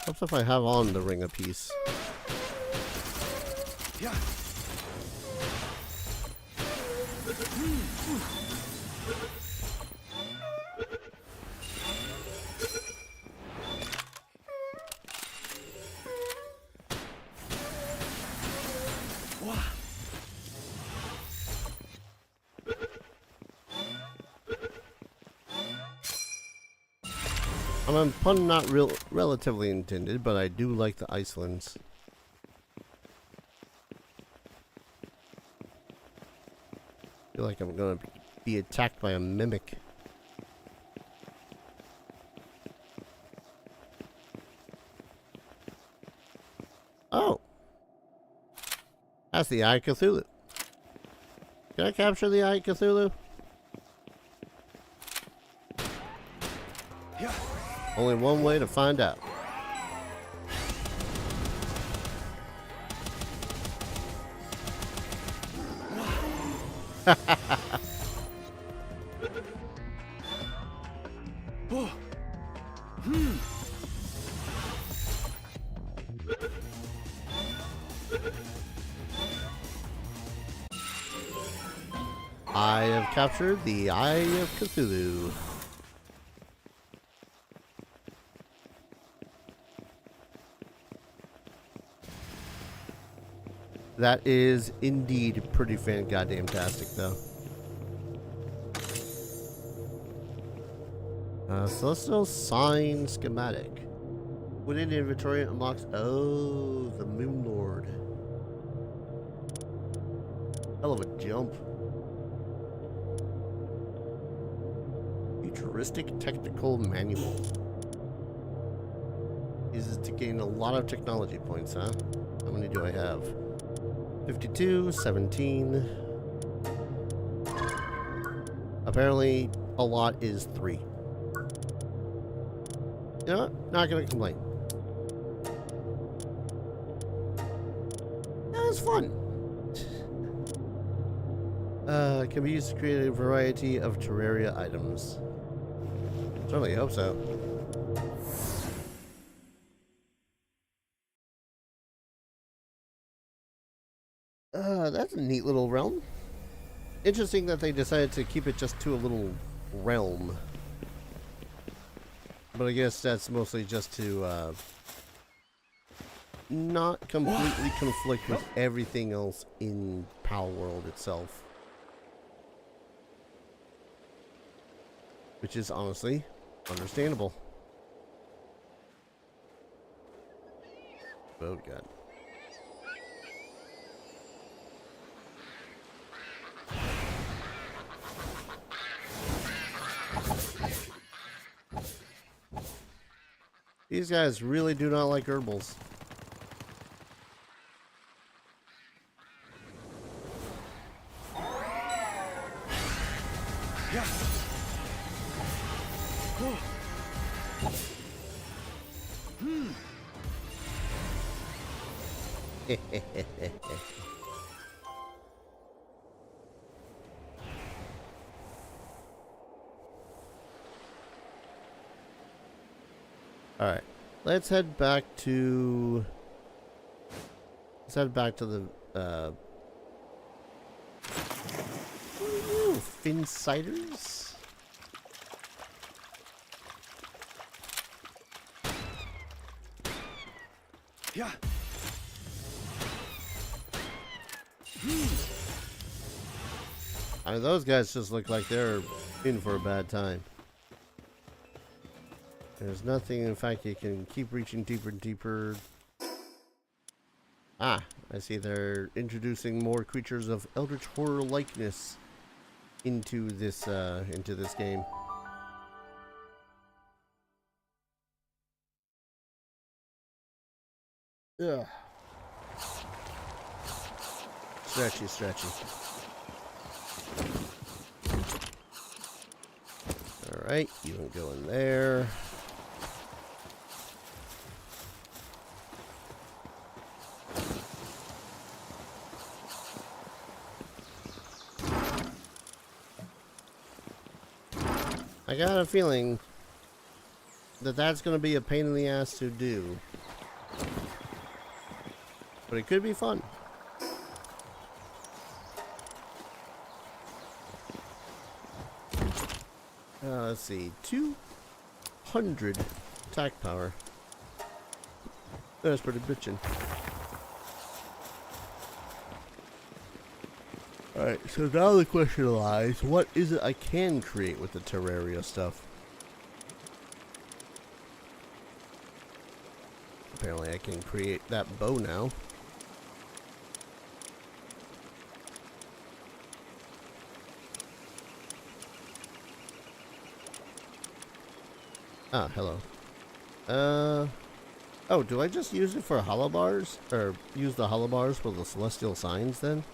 Helps if I have on the ring a piece. Yeah. Wow. I mean, pun not relatively intended, but I do like the Icelands. I feel like I'm gonna be attacked by a mimic. Oh! That's the Eye of Cthulhu. Can I capture the Eye of Cthulhu? Yeah. Only one way to find out. Oh. Hmm. I have captured the Eye of Cthulhu. That is indeed pretty fan-goddamn-tastic, though. Celestial Sign Schematic. Within the inventory unlocks... Oh, the Moon Lord. Hell of a jump. Futuristic Technical Manual. Uses to gain a lot of technology points, huh? How many do I have? 52, 17. Apparently, a lot is 3. You know what? Not gonna complain. That was fun. Can be used to create a variety of Terraria items. Certainly hope so. That's a neat little realm. Interesting that they decided to keep it just to a little realm. But I guess that's mostly just to not completely conflict with everything else in Palworld itself. Which is honestly understandable. Oh god. These guys really do not like herbals. Yeah. Oh. Hmm. Alright. Let's head back to... Let's head back to the, ooh, Finsiders? Yeah. I mean, those guys just look like they're in for a bad time. There's nothing, in fact, you can keep reaching deeper and deeper. Ah, I see they're introducing more creatures of eldritch horror likeness into this game. Ugh. Stretchy, stretchy. Alright, you can go in there. I got a feeling that that's going to be a pain in the ass to do. But it could be fun. Let's see. 200 attack power. That's pretty bitchin'. Alright, so now the question lies, what is it I can create with the Terraria stuff? Apparently I can create that bow now. Ah, hello. Oh, do I just use it for hollow bars? Or use the hollow bars for the celestial signs then?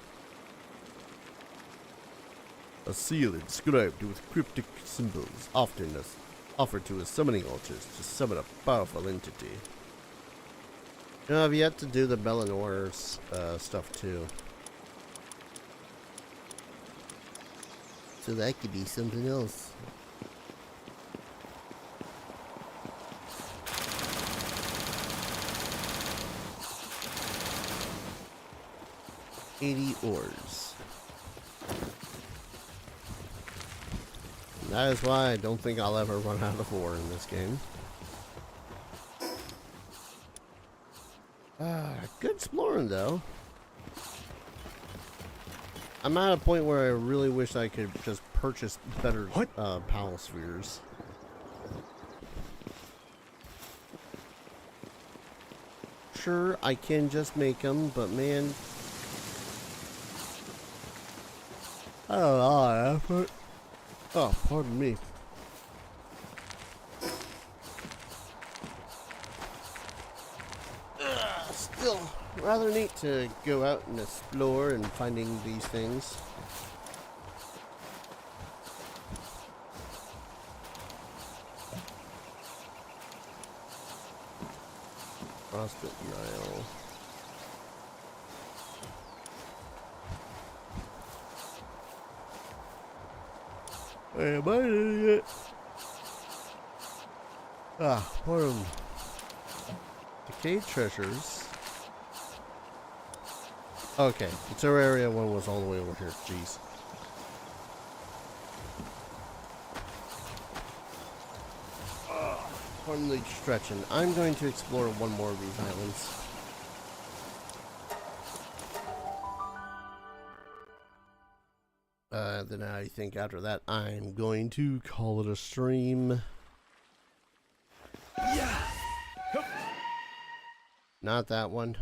A seal inscribed with cryptic symbols, often offered to his summoning altars to summon a powerful entity. You know, I've yet to do the Melanor stuff too. So that could be something else. $80 ores. That is why I don't think I'll ever run out of ore in this game. Good exploring though. I'm at a point where I really wish I could just purchase better pal spheres. Sure, I can just make them, but man, I don't know effort. Oh, pardon me. Still rather neat to go out and explore and finding these things. Frostbite Isle. Am I an idiot? Pardon. Decayed treasures. Okay, the Terraria one was all the way over here. Jeez. Pardon the stretching. I'm going to explore one more of these islands. Then I think after that I'm going to call it a stream. Yeah. Not that one.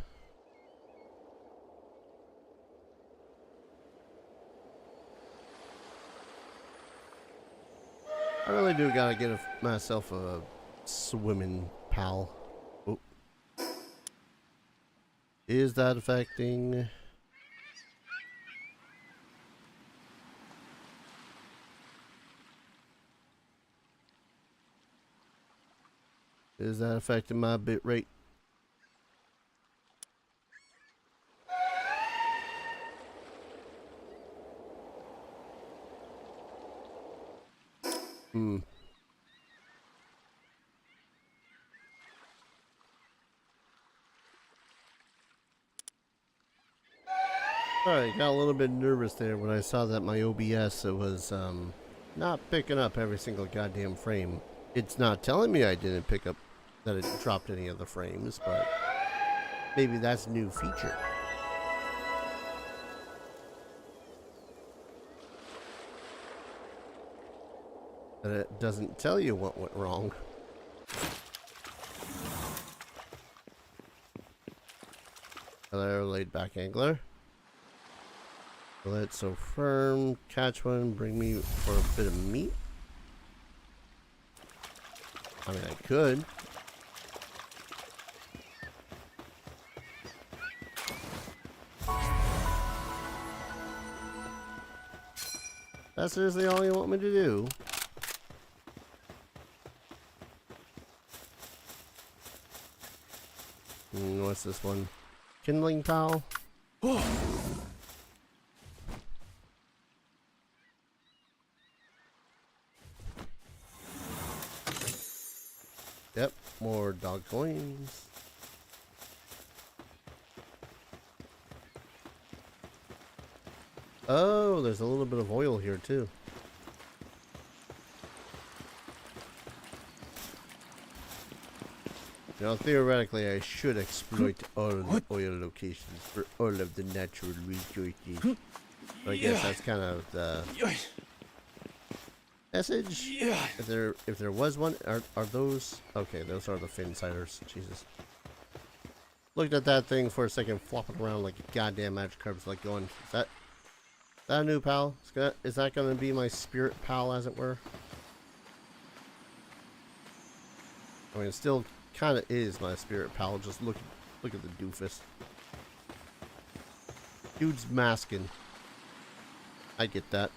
I really do gotta get myself a swimming pal. Oh. Is that affecting? Is that affecting my bit rate? Alright, got a little bit nervous there when I saw that my OBS was not picking up every single goddamn frame. It's not telling me I didn't pick up that it dropped any of the frames, but maybe that's a new feature. But it doesn't tell you what went wrong. Hello, laid back angler. Let's so firm. Catch one, bring me for a bit of meat. I mean, I could. That's seriously all you want me to do? What's this one? Kindling pal? Yep, more dog coins. Oh, there's a little bit of oil here too. Now, theoretically, I should exploit all of the oil locations for all of the natural resources. But I guess that's kind of the message. If there was one, are those? Okay, those are the Finsiders. Jesus. Looked at that thing for a second, flopping around like a goddamn Magikarp, like going, is that a new pal? Is that going to be my spirit pal, as it were? I mean, it still kind of is my spirit pal. Just look at the doofus. Dude's masking. I get that.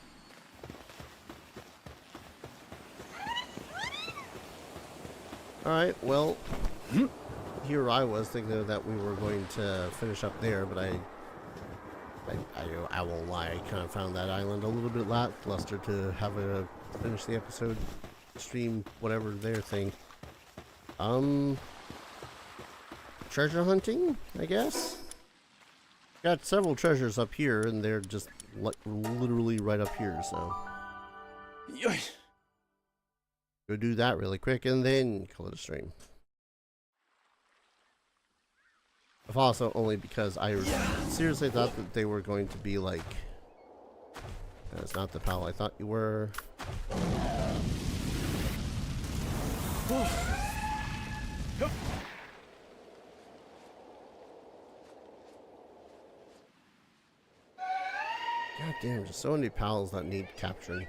Alright, well, here I was thinking that we were going to finish up there, but I won't lie, I kind of found that island a little bit lackluster to have a finish the episode, stream, whatever their thing. Treasure hunting, I guess? Got several treasures up here, and they're just literally right up here, so. Go do that really quick, and then call it a stream. If also only because I seriously thought that they were going to be like... That's not the pal I thought you were. God damn, just so many pals that need capturing.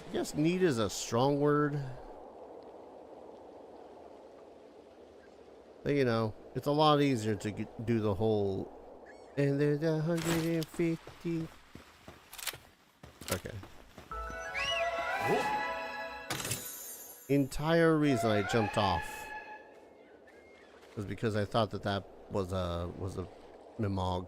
I guess need is a strong word. But you know, it's a lot easier to do the whole... And there's 150. Okay. Entire reason I jumped off was because I thought that that was a Mimog.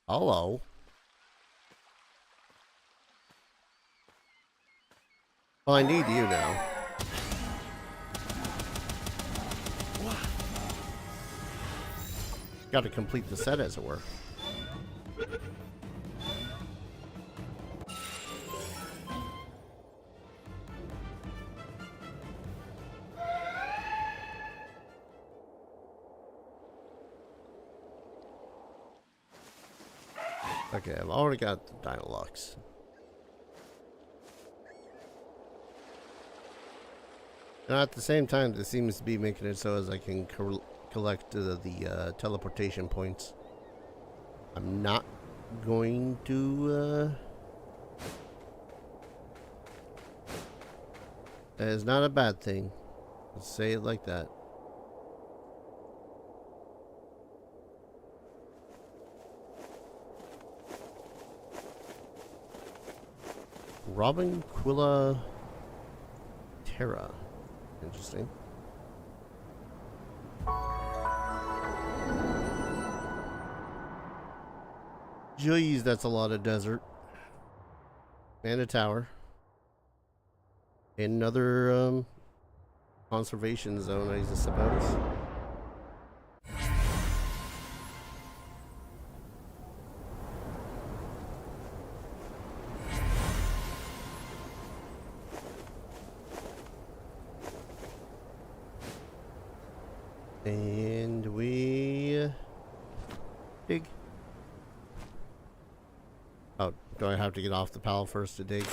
Hello. Well, I need you now. Got to complete the set, as it were. Okay, I've already got the Dynalux. And at the same time, this seems to be making it so as I can collect the teleportation points. I'm not going to... That is not a bad thing. Let's say it like that. Robinquilla Terra. Interesting. Jeez, that's a lot of desert. And a tower. Another conservation zone, I suppose. And we dig. Oh, do I have to get off the pal first to dig?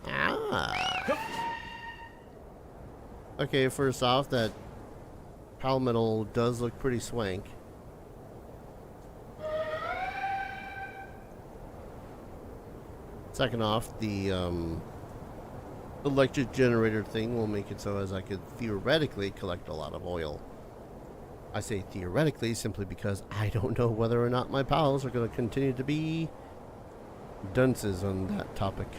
Ah. Okay, first off, that pal metal does look pretty swank. Second off, the electric generator thing will make it so as I could theoretically collect a lot of oil. I say theoretically simply because I don't know whether or not my pals are going to continue to be dunces on that topic.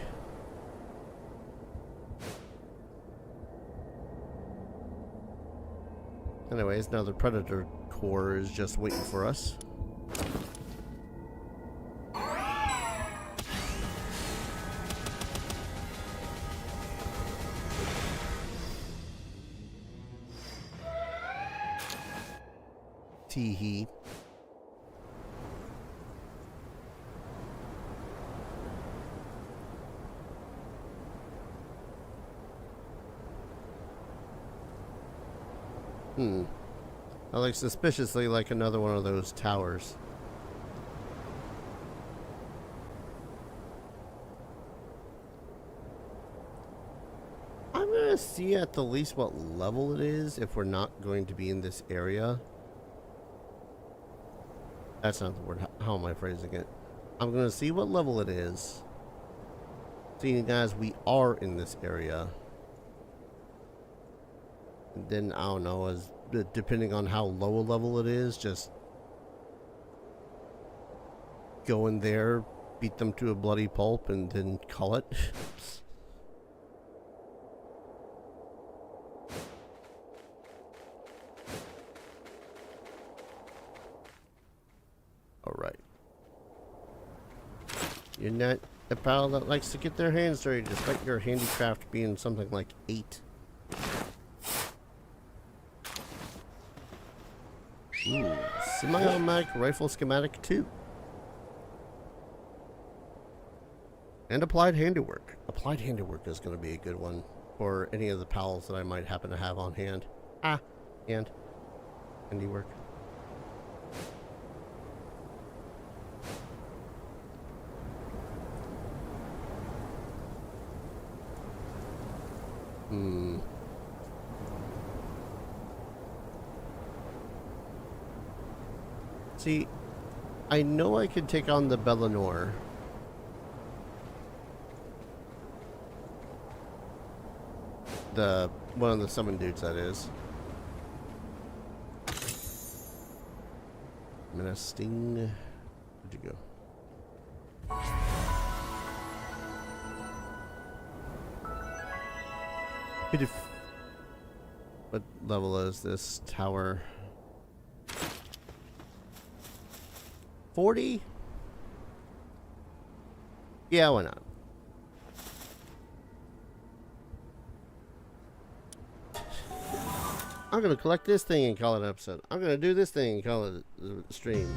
Anyways, now the Predator core is just waiting for us. Tee-hee. I look suspiciously like another one of those towers. I'm gonna see at the least what level it is if we're not going to be in this area. That's not the word. How am I phrasing it? I'm gonna see what level it is. Seeing as we are in this area. And then, I don't know, as depending on how low a level it is, just go in there, beat them to a bloody pulp, and then call it. Alright. You're not a pal that likes to get their hands dirty, despite your handicraft being something like 8. Ooh, semi-automatic rifle schematic 2. And applied handiwork. Applied handiwork is going to be a good one for any of the pals that I might happen to have on hand. And handiwork. See, I know I could take on the Bellinor. One of the summon dudes, that is. Menacing. Where'd you go? What level is this tower? 40? Yeah, why not? I'm gonna collect this thing and call it an episode. I'm gonna do this thing and call it a stream.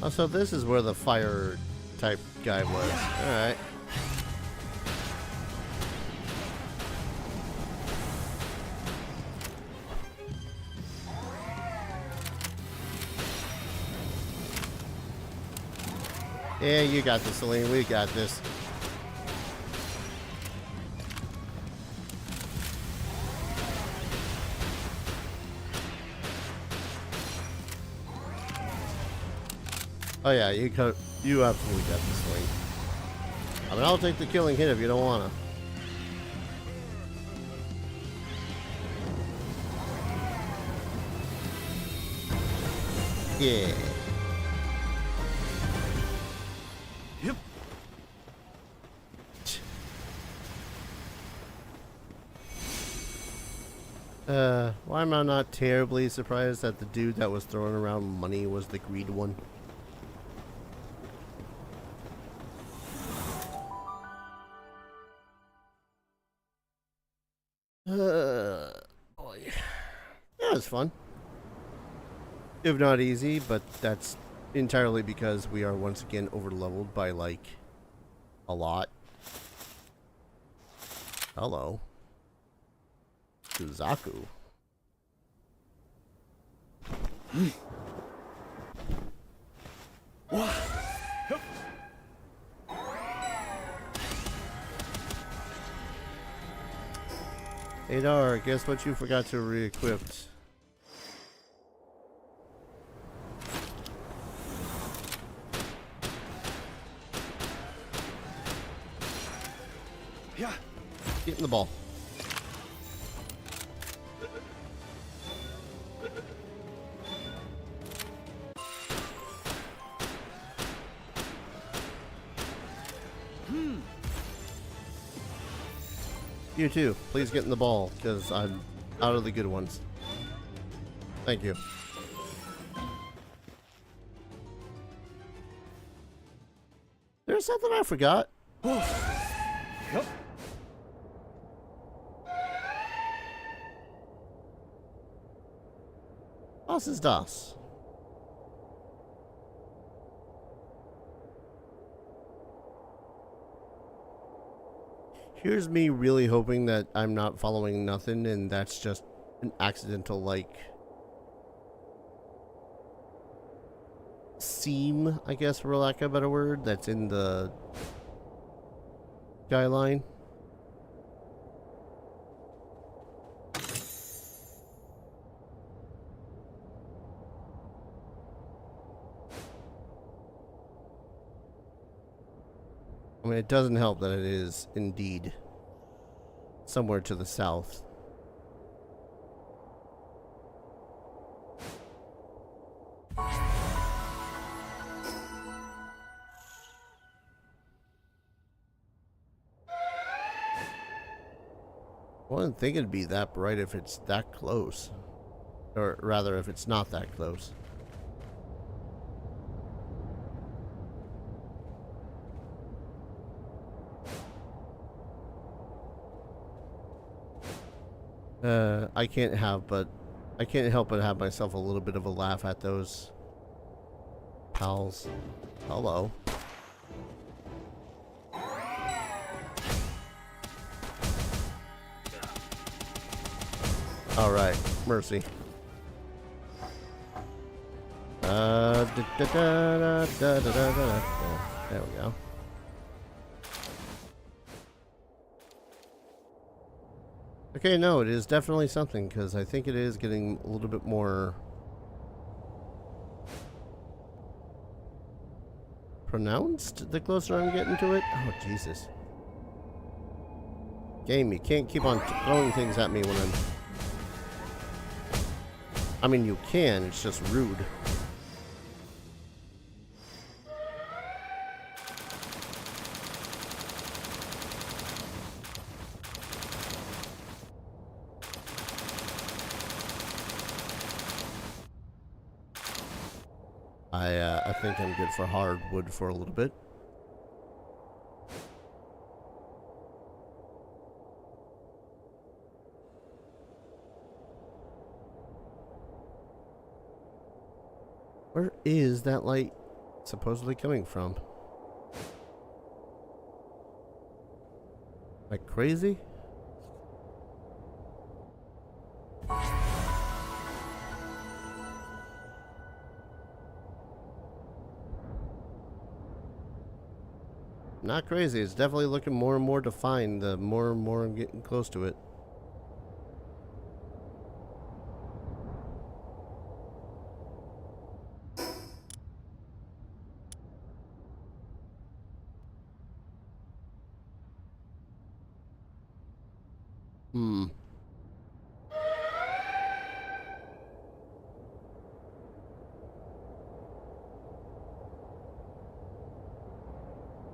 Oh, so this is where the fire type guy was. Alright. Yeah, you got this, Celine. We got this. Oh yeah, you absolutely got this thing. I mean, I'll take the killing hit if you don't wanna. Yeah. Yep. Why am I not terribly surprised that the dude that was throwing around money was the greed one? Boy. Yeah, it was fun. If not easy, but that's entirely because we are once again over-leveled by, like, a lot. Hello. Suzaku. Adar, guess what you forgot to re-equip? Yeah. Get in the ball. You too. Please get in the ball, because I'm out of the good ones. Thank you. There's something I forgot. Yep. Was ist das? Here's me really hoping that I'm not following nothing and that's just an accidental, like, seam, I guess, for lack of a better word, that's in the skyline. I mean, it doesn't help that it is indeed somewhere to the south. I wouldn't think it'd be that bright if it's that close. Or rather, if it's not that close. I can't help but have myself a little bit of a laugh at those pals. Hello. All right, mercy. There we go. Okay, no, it is definitely something, because I think it is getting a little bit more pronounced the closer I'm getting to it. Oh, Jesus. Game, you can't keep on throwing things at me when I'm... I mean, you can, it's just rude. I think I'm good for hardwood for a little bit. Where is that light supposedly coming from? Like crazy? Not crazy. It's definitely looking more and more defined the more and more I'm getting close to it.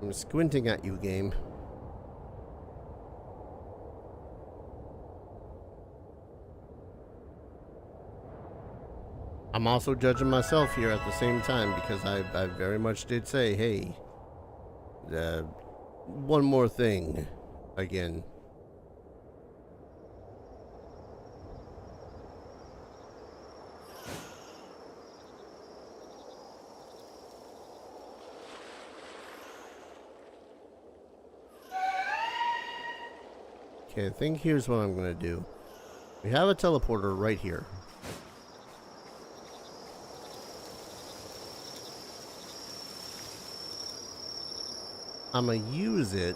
I'm squinting at you, game. I'm also judging myself here at the same time because I very much did say, hey, one more thing again. Okay, I think here's what I'm gonna do. We have a teleporter right here. I'm gonna use it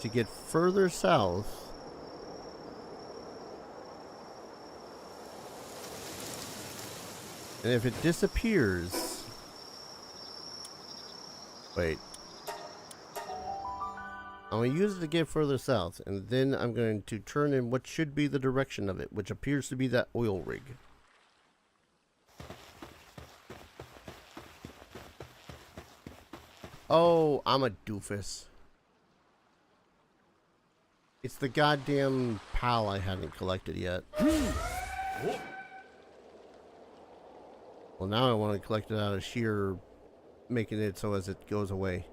to get further south. And if it disappears... Wait. I'm going to use it to get further south, and then I'm going to turn in what should be the direction of it, which appears to be that oil rig. Oh, I'm a doofus. It's the goddamn PAL I hadn't collected yet. Well, now I want to collect it out of sheer making it so as it goes away.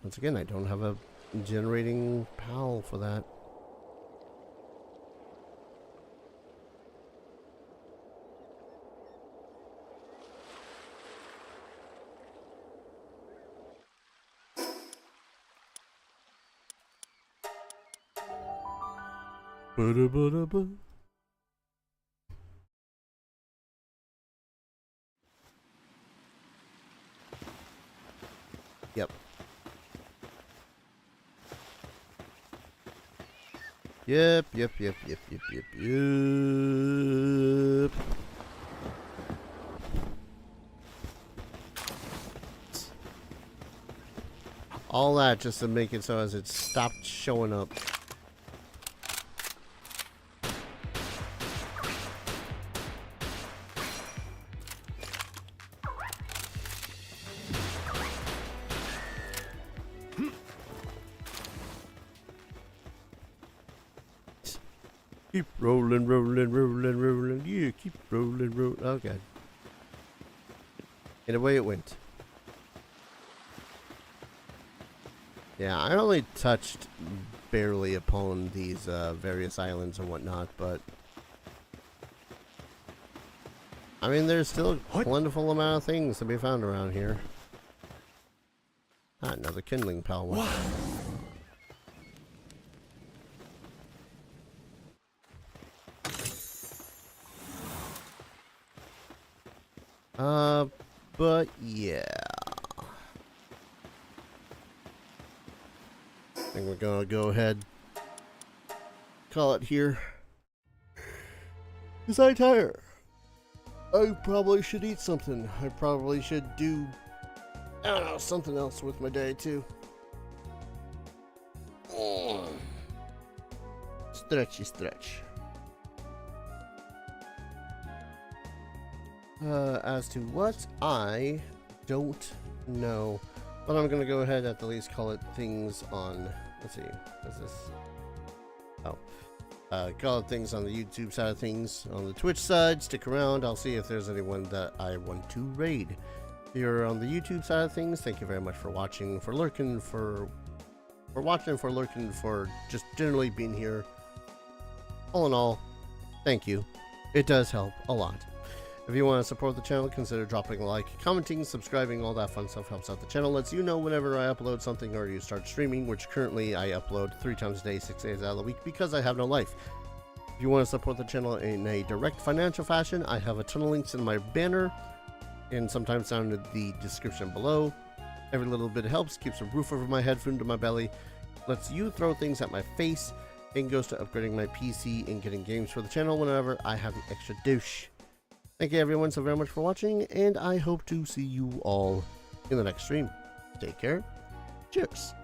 Once again, I don't have a generating PAL for that. Ba-da-ba-da-ba. Yep. Yep. All that just to make it so as it stopped showing up. Keep rolling. Yeah, keep rolling. Oh, God. And away it went. Yeah, I only touched barely upon these various islands and whatnot, but I mean, there's still a plentiful amount of things to be found around here. Ah, another kindling Palworld. But yeah. I think we're gonna go ahead, call it here. Cause I'm tired. I probably should eat something. I probably should do, I don't know, something else with my day too. Stretchy stretch. As to what, I don't know. But I'm gonna go ahead at the least call it things on, let's see, what's this? Oh. Call it things on the YouTube side of things. On the Twitch side, stick around. I'll see if there's anyone that I want to raid. Here on the YouTube side of things, thank you very much for watching, for lurking, for lurking, for just generally being here. All in all, thank you. It does help a lot. If you want to support the channel, consider dropping a like, commenting, subscribing, all that fun stuff helps out the channel. Lets you know whenever I upload something or you start streaming, which currently I upload 3 times a day, 6 days out of the week because I have no life. If you want to support the channel in a direct financial fashion, I have a ton of links in my banner and sometimes down in the description below. Every little bit helps, keeps a roof over my head, food to my belly, lets you throw things at my face, and goes to upgrading my PC and getting games for the channel whenever I have the extra douche. Thank you everyone so very much for watching, and I hope to see you all in the next stream. Take care. Cheers.